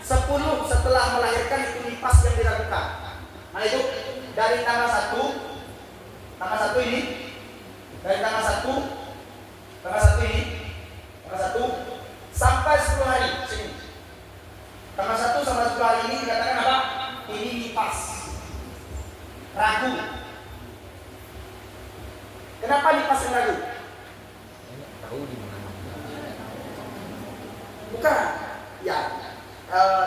10 setelah melahirkan itu nifas yang diragukan. Nah itu dari tanggal 1 ini, dari tanggal 1 ini, tanggal 1 sampai 10 hari sini. Tanggal 1 sampai 10 hari ini dikatakan apa? Ini nifas. Ragu. Kenapa nifas yang ragu? Tahu di mana? Bukan. Ya,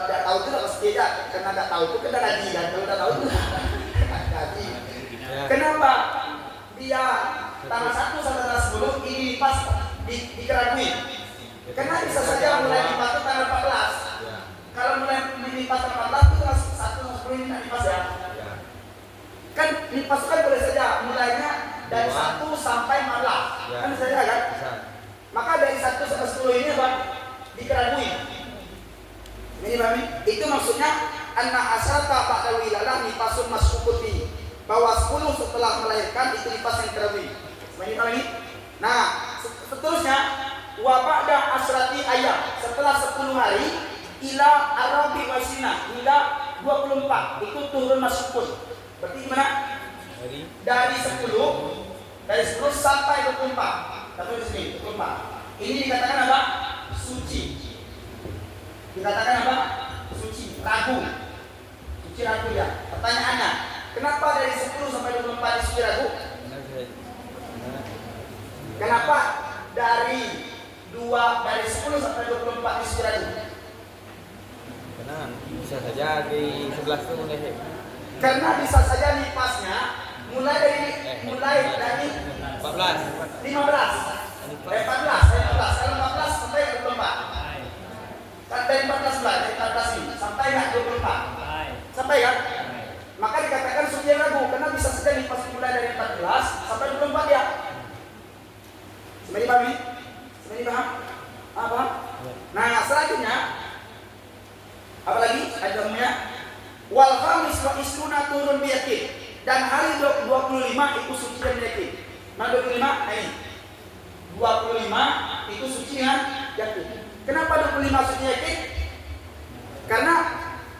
tidak tahu itu harus beda. Karena tidak tahu itu kena gaji kan. Kalau tidak tahu itu gaji. Ya. Kenapa dia tanggal 1 sampai tanggal 10 ini nifas dikeragui? Karena bisa saja mulai nifas itu tanggal 14. Ya. Kalau mulai nifas tanggal 14 itu tanggal 1 sampai 10 ini tidak nifas ya. Ya. Kan nifas kan boleh saja mulainya dari 1 sampai 14. Ya. Kan bisa saja kan? Bisa. Maka dari 1 sampai 10 ini apa? Dikeragui. Ini pahami? Itu maksudnya anna asrata ba'da wiladah nifasun maskukuti. Bahwa 10 setelah melahirkan itu nifas yang dikeragui. Ini pahami? Nah, seterusnya wa ba'da asrati ayam, setelah 10 hari ila arabi wasina hingga 24 itu turun maskukut. Berarti gimana? Dari 10 sampai 24. Tapi di sini 24. Ini dikatakan apa? Suci. Dikatakan apa? Suci, ragu. Suci ragu ya. Pertanyaannya, kenapa dari 10 sampai 24 suci ragu? Kenapa dari 10 sampai 24 suci ragu? Karena bisa saja di 11 itu mulai. Karena bisa saja nifasnya mulai dari 14. 15. 14. Kalau 14 sampai 24. Dari 14 bulan, dari 14 ini sampai nggak 24. Sampai kan? Maka dikatakan suci ragu karena bisa saja nifas mulai dari 14 sampai 24 ya. Sebenarnya paham ini? Sebenarnya paham? Apa? Nah, selanjutnya apa lagi? Adamnya wal khamis wa isruna turun biyakin, dan hari 25 itu suci dan yakin. Mana 25? Nah ini 25 itu suci dengan yakin. Kenapa 25 suci yakin? Karena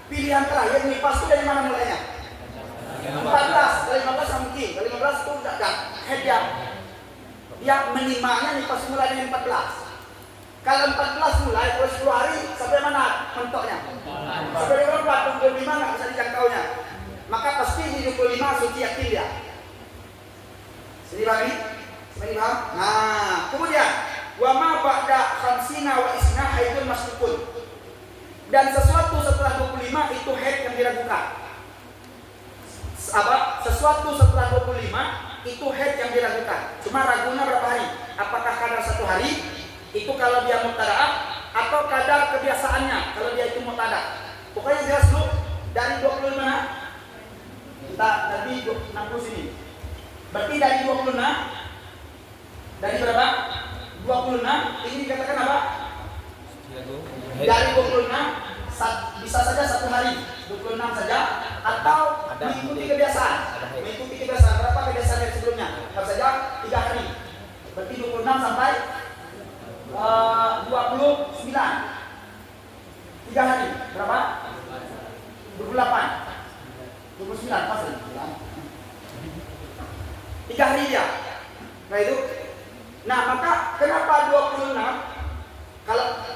pilihan terakhir nifas itu dari mana mulainya? 14, dari 15 yang mungkin. Dari 15 itu tidak head dia menimanya nifas mulai dari 14. Kalau 14 mulai, kalau 10 hari sampai mana mentoknya? Sampai 24, 25 nggak bisa dijangkaunya. Maka pasti di 25 suci yakin dia. Sini paham ini? Sini paham? Nah, kemudian wa ma ba'da khamsina wa isna haidun masbukun. Dan sesuatu setelah 25 itu haid yang diragukan. Sesuatu setelah 25 itu haid yang diragukan. Cuma ragunya berapa hari? Apakah kadar 1 hari? Itu kalau dia mubtada'ah atau kadar kebiasaannya kalau dia itu mubtada'. Pokoknya jelas dulu dari 25 kita tadi 60 sini. Berarti dari 26 dari berapa? 26 ini dikatakan apa? Dari 26 bisa saja 1 hari, 26 saja atau mengikuti kebiasaan. Mengikuti kebiasaan. Berapa kebiasaan yang sebelumnya? Bisa saja 3 hari. Berarti 26 sampai 29. 3 hari. Berapa? 28. 29 pas ini. 3 hari dia. Nah itu. Nah, maka kenapa 26?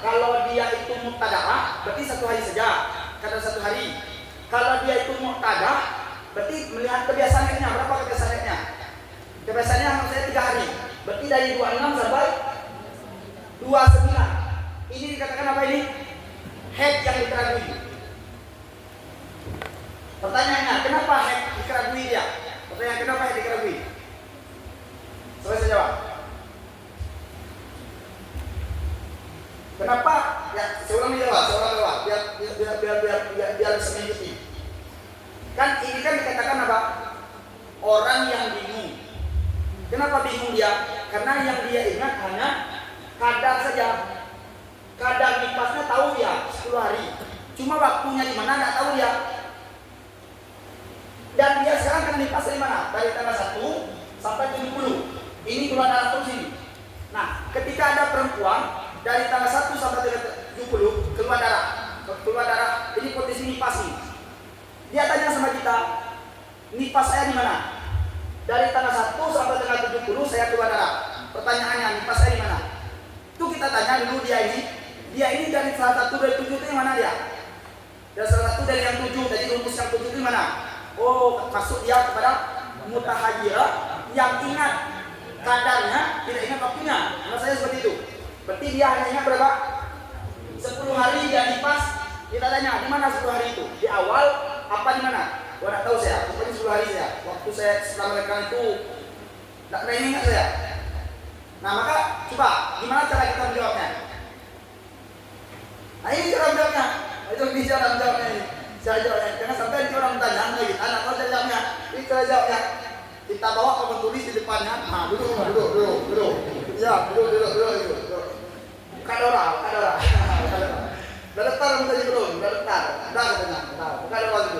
Kalau dia itu mubtada'ah, berarti 1 hari saja. Kadar 1 hari. Kalau dia itu mubtada', berarti melihat kebiasaannya. Berapa kebiasaannya? Kebiasaannya maksudnya 3 hari. Berarti dari 26 sampai 29. Ini dikatakan apa ini? Haid yang dikeragui. Pertanyaannya, kenapa haid dikeragui dia? Pertanyaan kenapa haid dikeragui? Coba saya jawab. Kenapa? Ya, saya ulang jawab. Biar bisa mengikuti. Kan ini kan dikatakan apa? Orang yang bingung. Kenapa bingung dia? Karena yang dia ingat hanya kadar saja. Kadar nifasnya tahu dia 10 hari. Cuma waktunya di mana nggak tahu dia. Dan dia sekarang kena nipas dari mana? Dari tanggal 1 sampai 70. Ini keluar darah terus ini. Nah, ketika ada perempuan dari tanggal 1 sampai 70 keluar darah, ini kondisi nipas ini. Dia tanya sama kita, nipas saya di mana? Dari tanggal 1 sampai tanggal 70 saya keluar darah. Pertanyaannya, nipas saya di mana? Itu kita tanya dulu dia ini dari salah satu dari 7 itu yang mana dia? Dan salah satu dari yang 7, jadi rumus yang 7 itu mana? Oh, masuk dia kepada mutahajirah yang ingat kadarnya, tidak ingat waktunya. Menurut saya seperti itu. Berarti dia hanya ingat berapa? 10 hari dia nipas. Kita tanya, di mana 10 hari itu? Di awal apa di mana? Gua enggak tahu saya. Pokoknya 10 hari saya. Waktu saya setelah mereka itu enggak pernah ingat saya. Nah, maka coba gimana cara kita menjawabnya? Nah, ini cara menjawabnya. Itu bisa cara menjawabnya ini. Cara jawabnya. Jangan sampai nanti orang tanya lagi, anak mau cara jawabnya. Ini cara jawabnya. Kita bawa papan tulis di depannya. Nah, duduk. Ya, duduk. Kadora. Udah daftar tadi belum? Udah daftar. Udah katanya. Bukan ada waktu.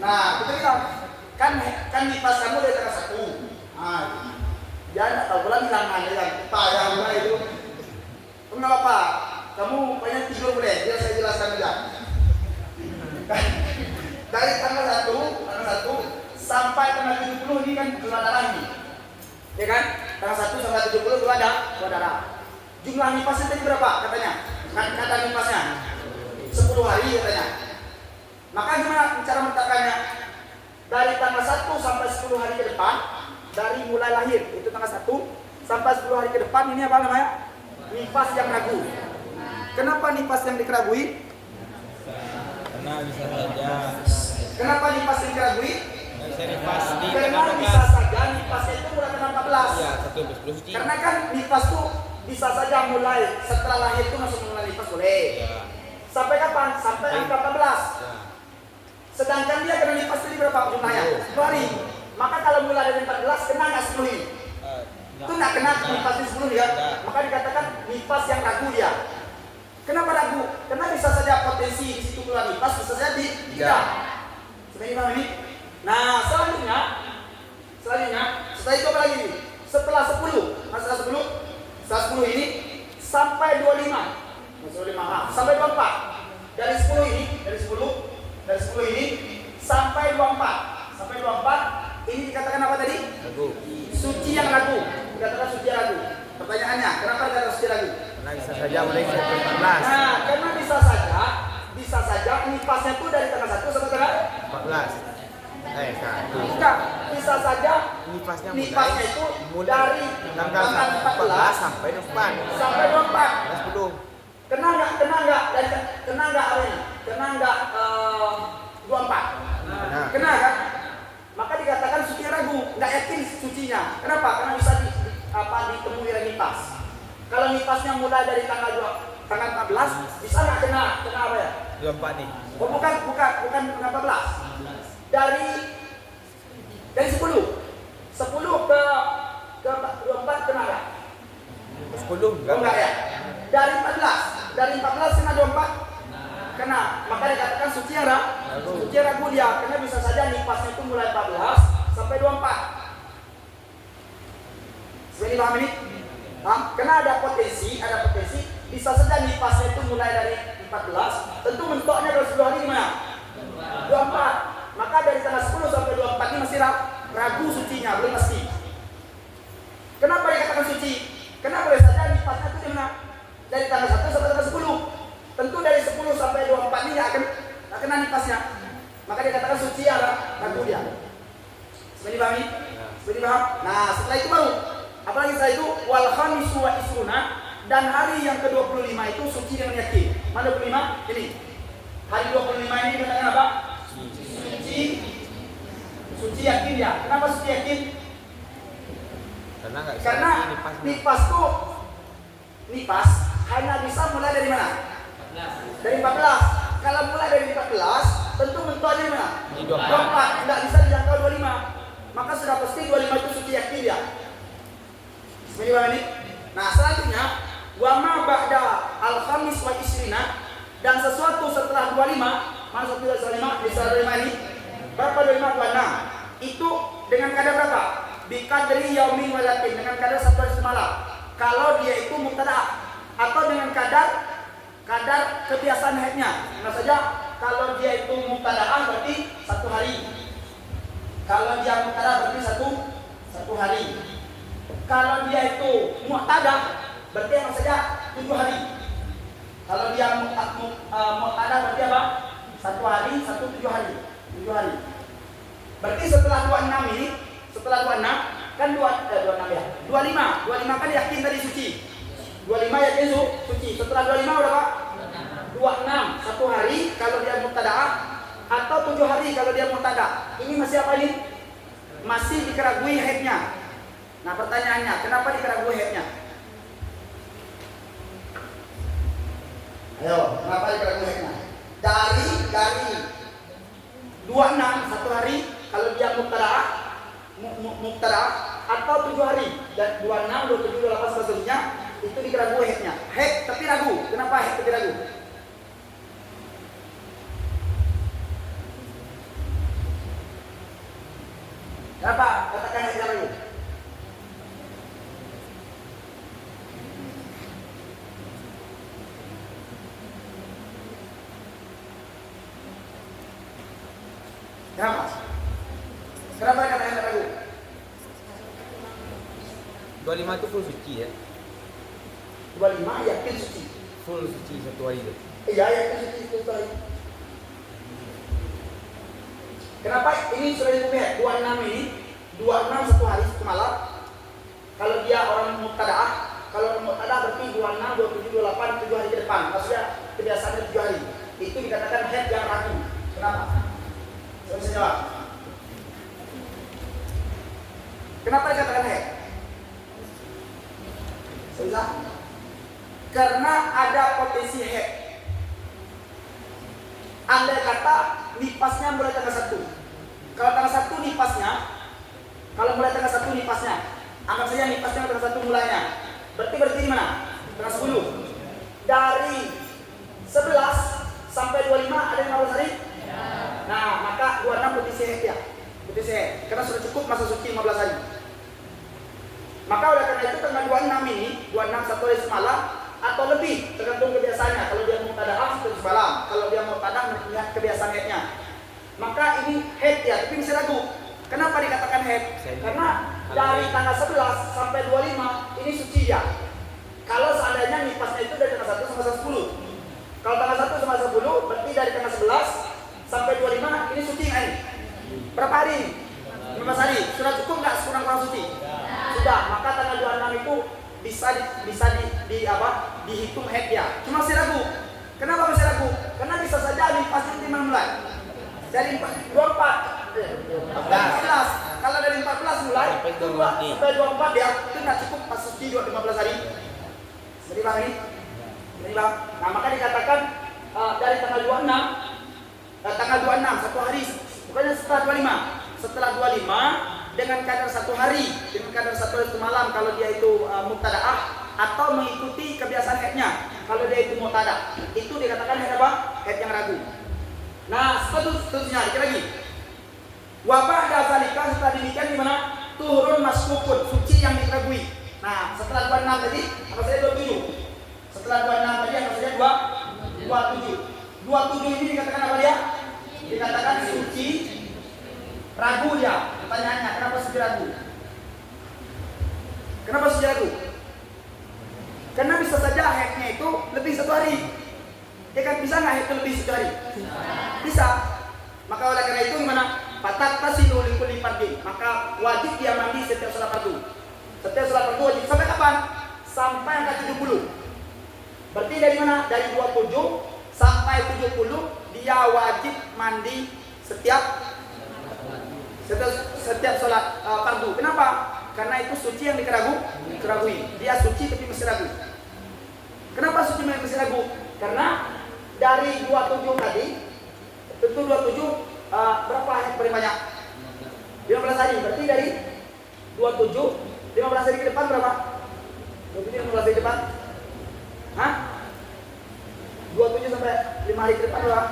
Nah, kita bilang kan nipas kamu dari tanggal 1. Ah, dia enggak tahu pula bilangan dia kan. Payah itu. Enggak apa-apa. Kamu banyak tidur boleh, biar saya jelaskan aja. Dari tanggal 1 sampai tanggal 70 ini kan keluar darah ini. Ya kan? Tanggal 1 sampai 70 keluar darah. Jumlah nipasnya tadi berapa katanya? Kata nipasnya 10 hari katanya. Maka gimana cara menetapkannya? Dari tanggal 1 sampai 10 hari ke depan, dari mulai lahir itu tanggal 1 sampai 10 hari ke depan, ini apa namanya? Nipas yang ragu. Kenapa nipas yang dikeragui? Karena bisa saja. Kenapa nipas yang dikeragui? Karena bisa saja nipasnya itu mulai tanggal 14. Ya, 10 suci. Karena kan nipas itu bisa saja mulai setelah lahir itu masuk mulai nipas boleh. Ya. Sampai kapan? Sampai angka 14. Ya. Sedangkan dia kena nipas tadi berapa jumlahnya? 10 hari. Maka kalau mulai dari 14 kena nggak 10 ini? Itu nggak kena nipas di 10 ya. Maka dikatakan nipas yang ragu dia. Kenapa ragu? Karena bisa saja potensi di situ keluar nipas, bisa saja tidak. Seperti ini. Nah, selanjutnya setelah itu apa lagi? Setelah 10 ini sampai 25. Sampai 24. Dari 10 ini sampai 24 ini dikatakan apa tadi? Ragu. Suci yang ragu. Dikatakan suci yang ragu. Pertanyaannya, kenapa dikatakan suci ragu? Karena bisa saja mulai 14. Nah, karena bisa saja nipasnya itu dari tanggal 1 sampai tanggal 14. Enggak, bisa saja Nipasnya itu mulai dari tanggal 14 sampai 24. sampai 24. 10. Kena enggak apa ini? Kena enggak 24? Kena kan? Maka dikatakan suci ragu, enggak yakin sucinya. Kenapa? Karena bisa ditemui dari nipas. Kalau nipasnya mulai dari tanggal 14, bisa nggak kena apa ya? 24 nih. Oh bukan 14. Dari 10 ke 24 kena nggak? 10 Oh enggak ya? Dari 14 kena 24 kena. Maka dikatakan suci ragu dia, karena bisa saja nipasnya itu mulai 14 sampai 24. Sebenarnya paham ini? Karena ada potensi bisa saja nipasnya itu mulai dari 14. Tentu mentoknya dari 10 hari gimana? 24. Maka dari tanggal 10 sampai 24 ini masih ragu sucinya, belum pasti. Kenapa dikatakan suci? Karena boleh saja nipasnya itu gimana? Dari tanggal 1 sampai tanggal 10. Tentu dari 10 sampai 24 ini nggak kena nipasnya. Maka dikatakan suci ragu dia. Seperti paham ini? Seperti paham? Nah, setelah itu baru apalagi setelah itu wal khamisu wa isruna, dan hari yang ke-25 itu suci dengan yakin. Mana 25? Ini. Hari 25 ini dikatakan apa? Suci yakin ya. Kenapa suci yakin? Karena nipas hanya bisa mulai dari mana? Dari 14. Kalau mulai dari 14, tentu mentoknya mana? 24. Tidak bisa dijangkau 25. Maka sudah pasti 25 itu suci yakin ya. Sebenarnya ini. Nah, selanjutnya wa ma ba'da al-khamis wa isrina, dan sesuatu setelah 25, mana sesuatu setelah 25 ini Berapa 25, 26? Itu dengan kadar berapa? Bikadri yaumin walatin, dengan kadar 1 hari semalam. Kalau dia itu mubtada, atau dengan kadar kebiasaan haidnya. Nah saja kalau dia itu mubtada'ah berarti 1 hari. Kalau dia mubtada berarti satu hari. Kalau dia itu mu'tada berarti apa saja 7 hari. Kalau dia mu'tada berarti apa? 1 hari, 7 hari. 7 hari. Berarti setelah 26 ini, setelah 26 kan 26 ya. 25 kan yakin tadi suci. 25 yakin suci. Setelah 25 berapa? 26, 1 hari kalau dia mubtada'ah atau 7 hari kalau dia mu'tada. Ini masih apa ini? Masih dikeragui haidnya. Nah pertanyaannya, kenapa dikeragui haidnya? Ayo, kenapa dikeragui haidnya? Dari 26, 1 hari kalau dia mubtada'ah atau 7 hari, dan 26, 27, 28 seterusnya itu dikeragui haidnya. Haid tapi ragu. Kenapa haid tapi ragu? Kenapa? Katakan haid ragu. Kenapa? Kenapa kata haid ragu? 25 itu full suci ya. 25 yakin suci. Full suci 1 hari itu. Iya yakin suci 1 hari. Kenapa ini sudah dihukum 26 ini? 26 1 hari 1 malam. Kalau dia orang mubtada'ah, kalau mubtada'ah berarti 26, 27, 28, 7 hari ke depan. Maksudnya kebiasaannya 7 hari. Itu dikatakan haid yang ragu. Kenapa? Saya bisa jawab. Kenapa dikatakan haid? Bisa? Karena ada potensi haid. Andai kata nipasnya mulai tanggal 1. Kalau tanggal 1 nipasnya, kalau mulai tanggal 1 nipasnya, anggap saja nipasnya tanggal 1 mulainya. Berarti di mana? Tanggal 10. Dari 11 sampai 25 ada 15 hari? Ya. Nah, maka 26 potensi haid ya. Potensi haid. Karena sudah cukup masa suci 15 hari. Maka oleh karena itu tanggal 26 ini, 26 1 hari semalam atau lebih, tergantung kebiasaannya. Kalau dia mau tada'ah 1 semalam, kalau dia mau tada'ah melihat kebiasaan haidnya. Maka ini haid ya, tapi bisa ragu. Kenapa dikatakan haid? Karena dari tanggal 11 sampai 25 ini suci ya. Kalau seandainya nipasnya itu dari tanggal 1 sampai 10. Kalau tanggal 1 sampai 10 berarti dari tanggal 11 sampai 25 ini suci kan? Berapa hari? 15 hari. Sudah cukup nggak kurang-kurang suci? Sudah. Maka tanggal 26 itu bisa dihitung haid ya. Cuma masih ragu. Kenapa masih ragu? Karena bisa saja nipasnya di mana mulai? Dari 24 14. Kalau dari 14 mulai sampai 24 ya, itu nggak cukup pas suci 15 hari. Jadi bang ini? Jadi bang. Nah maka dikatakan dari tanggal 26 1 hari, bukannya setelah 25. Setelah 25 dengan kadar 1 hari, dengan kadar 1 hari malam kalau dia itu mubtada'ah atau mengikuti kebiasaan haidnya. Kalau dia itu mubtada', itu dikatakan haid apa? Haid yang ragu. Nah, seterusnya dikit lagi. Wabah dazalika, setelah demikian gimana? Turun maskukun, suci yang dikeragui. Nah, setelah 26 tadi, apa saja 27. Setelah 26 tadi, apa saja 27. 27 ini dikatakan apa dia? Dikatakan suci ragu dia. Pertanyaannya, kenapa suci ragu? Kenapa suci ragu? Karena bisa saja haidnya itu lebih 1 hari. Ya kan, bisa nggak haid itu lebih 1 hari? Bisa. Maka oleh karena itu gimana? Fatat tasilu likulli fardin. Maka wajib dia mandi setiap salat fardu. Setiap salat fardu wajib sampai kapan? Sampai angka 70. Berarti dari mana? Dari 27 sampai 70 dia wajib mandi setiap salat fardu. Kenapa? Karena itu suci yang dikeragui. Dia suci tapi masih ragu. Kenapa suci masih ragu? Karena dari 27 tadi, tentu 27 berapa hari paling banyak? 15 hari. Berarti dari 27 15 hari ke depan berapa? 27 15 hari ke depan? Hah? 27 sampai 5 hari ke depan berapa?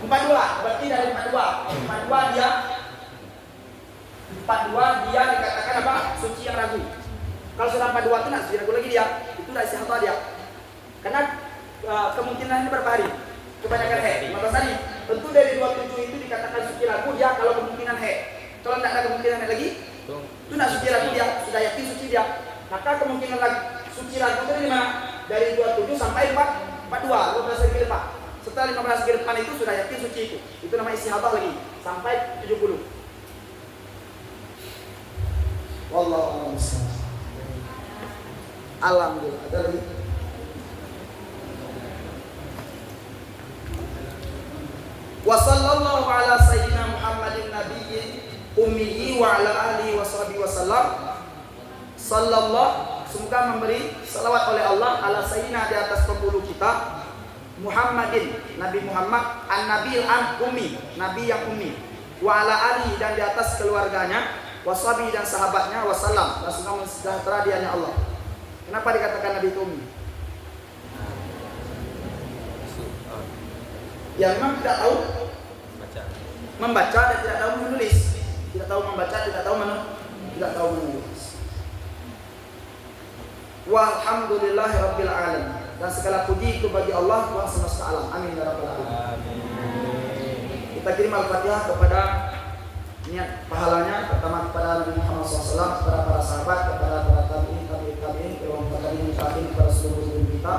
4 42, berarti dari 42 dia dikatakan apa? Suci yang ragu. Kalau sudah 42 itu nak suci ragu lagi dia, itu dah istihadah dia. Karena kemungkinan ini berapa hari? Kebanyakan he, 15 hari. Tentu dari 27 itu dikatakan suci ragu dia kalau kemungkinan he. Kalau tidak ada kemungkinan he lagi, itu nak suci ragu dia, sudah yakin suci dia. Maka kemungkinan lagi suci ragu itu dari mana? Dari 27 sampai 42, 15 hari ke depan. Setelah 15 hari ke depan itu sudah yakin suci itu. Itu namanya istihadah lagi sampai 70. Wallahu a'lam. Alhamdulillah. Ada lagi? Wa sallallahu ala sayyidina Muhammadin nabiyyin ummihi wa ala alihi wa sahbihi wasallam. Sallallahu, semoga memberi salawat oleh Allah ala sayyidina, di atas pembuluh kita, Muhammadin, Nabi Muhammad, an-nabil ummi, nabi yang ummi, wa ala alihi, dan di atas keluarganya, washabi, dan sahabatnya, wasallam, dan semoga sejahtera dianya Allah. Kenapa dikatakan Nabi itu ummi? Ya memang tidak tahu membaca dan tidak tahu menulis. Tidak tahu membaca, tidak tahu menulis. Walhamdulillahirabbil alamin. Dan segala puji itu bagi Allah, Tuhan semesta alam. Amin ya rabbal alamin. Kita kirim Al-Fatihah kepada niat pahalanya, pertama kepada Nabi Muhammad SAW, kepada para sahabat, kepada para tabi'in, kepada seluruh kita,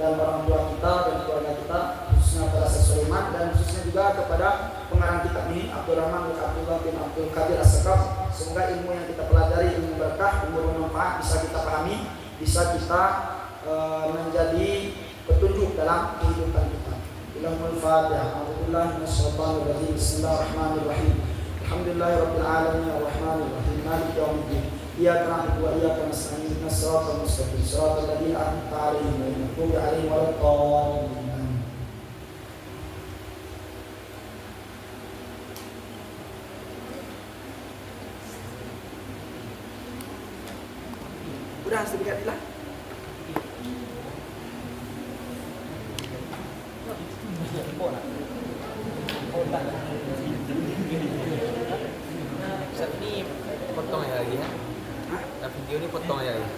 dan orang tua kita dan keluarga kita, khususnya pada Sulaiman, dan khususnya juga kepada pengarang kitab ini, Abdurrahman bin Abdullah bin Abdul Qadir As-Sakaf. Semoga ilmu yang kita pelajari, ilmu berkah, ilmu bermanfaat, bisa kita pahami, bisa kita menjadi petunjuk dalam kehidupan kita. Illahumul Fatihah. A'udzubillahi minasyaitonir rajim. Bismillahirrahmanirrahim. Alhamdulillahirabbil alamin arrahmanir rahim maliki yaumiddin. Iyyaka na'budu wa iyyaka nasta'in. Ihdinas siratal mustaqim. Shiratal ladzina an'amta 'alaihim ghairil maghdubi 'alaihim waladdallin. Udah sedikit lah. Ini potong ya lagi ya? Nah, video ini potong ya lagi.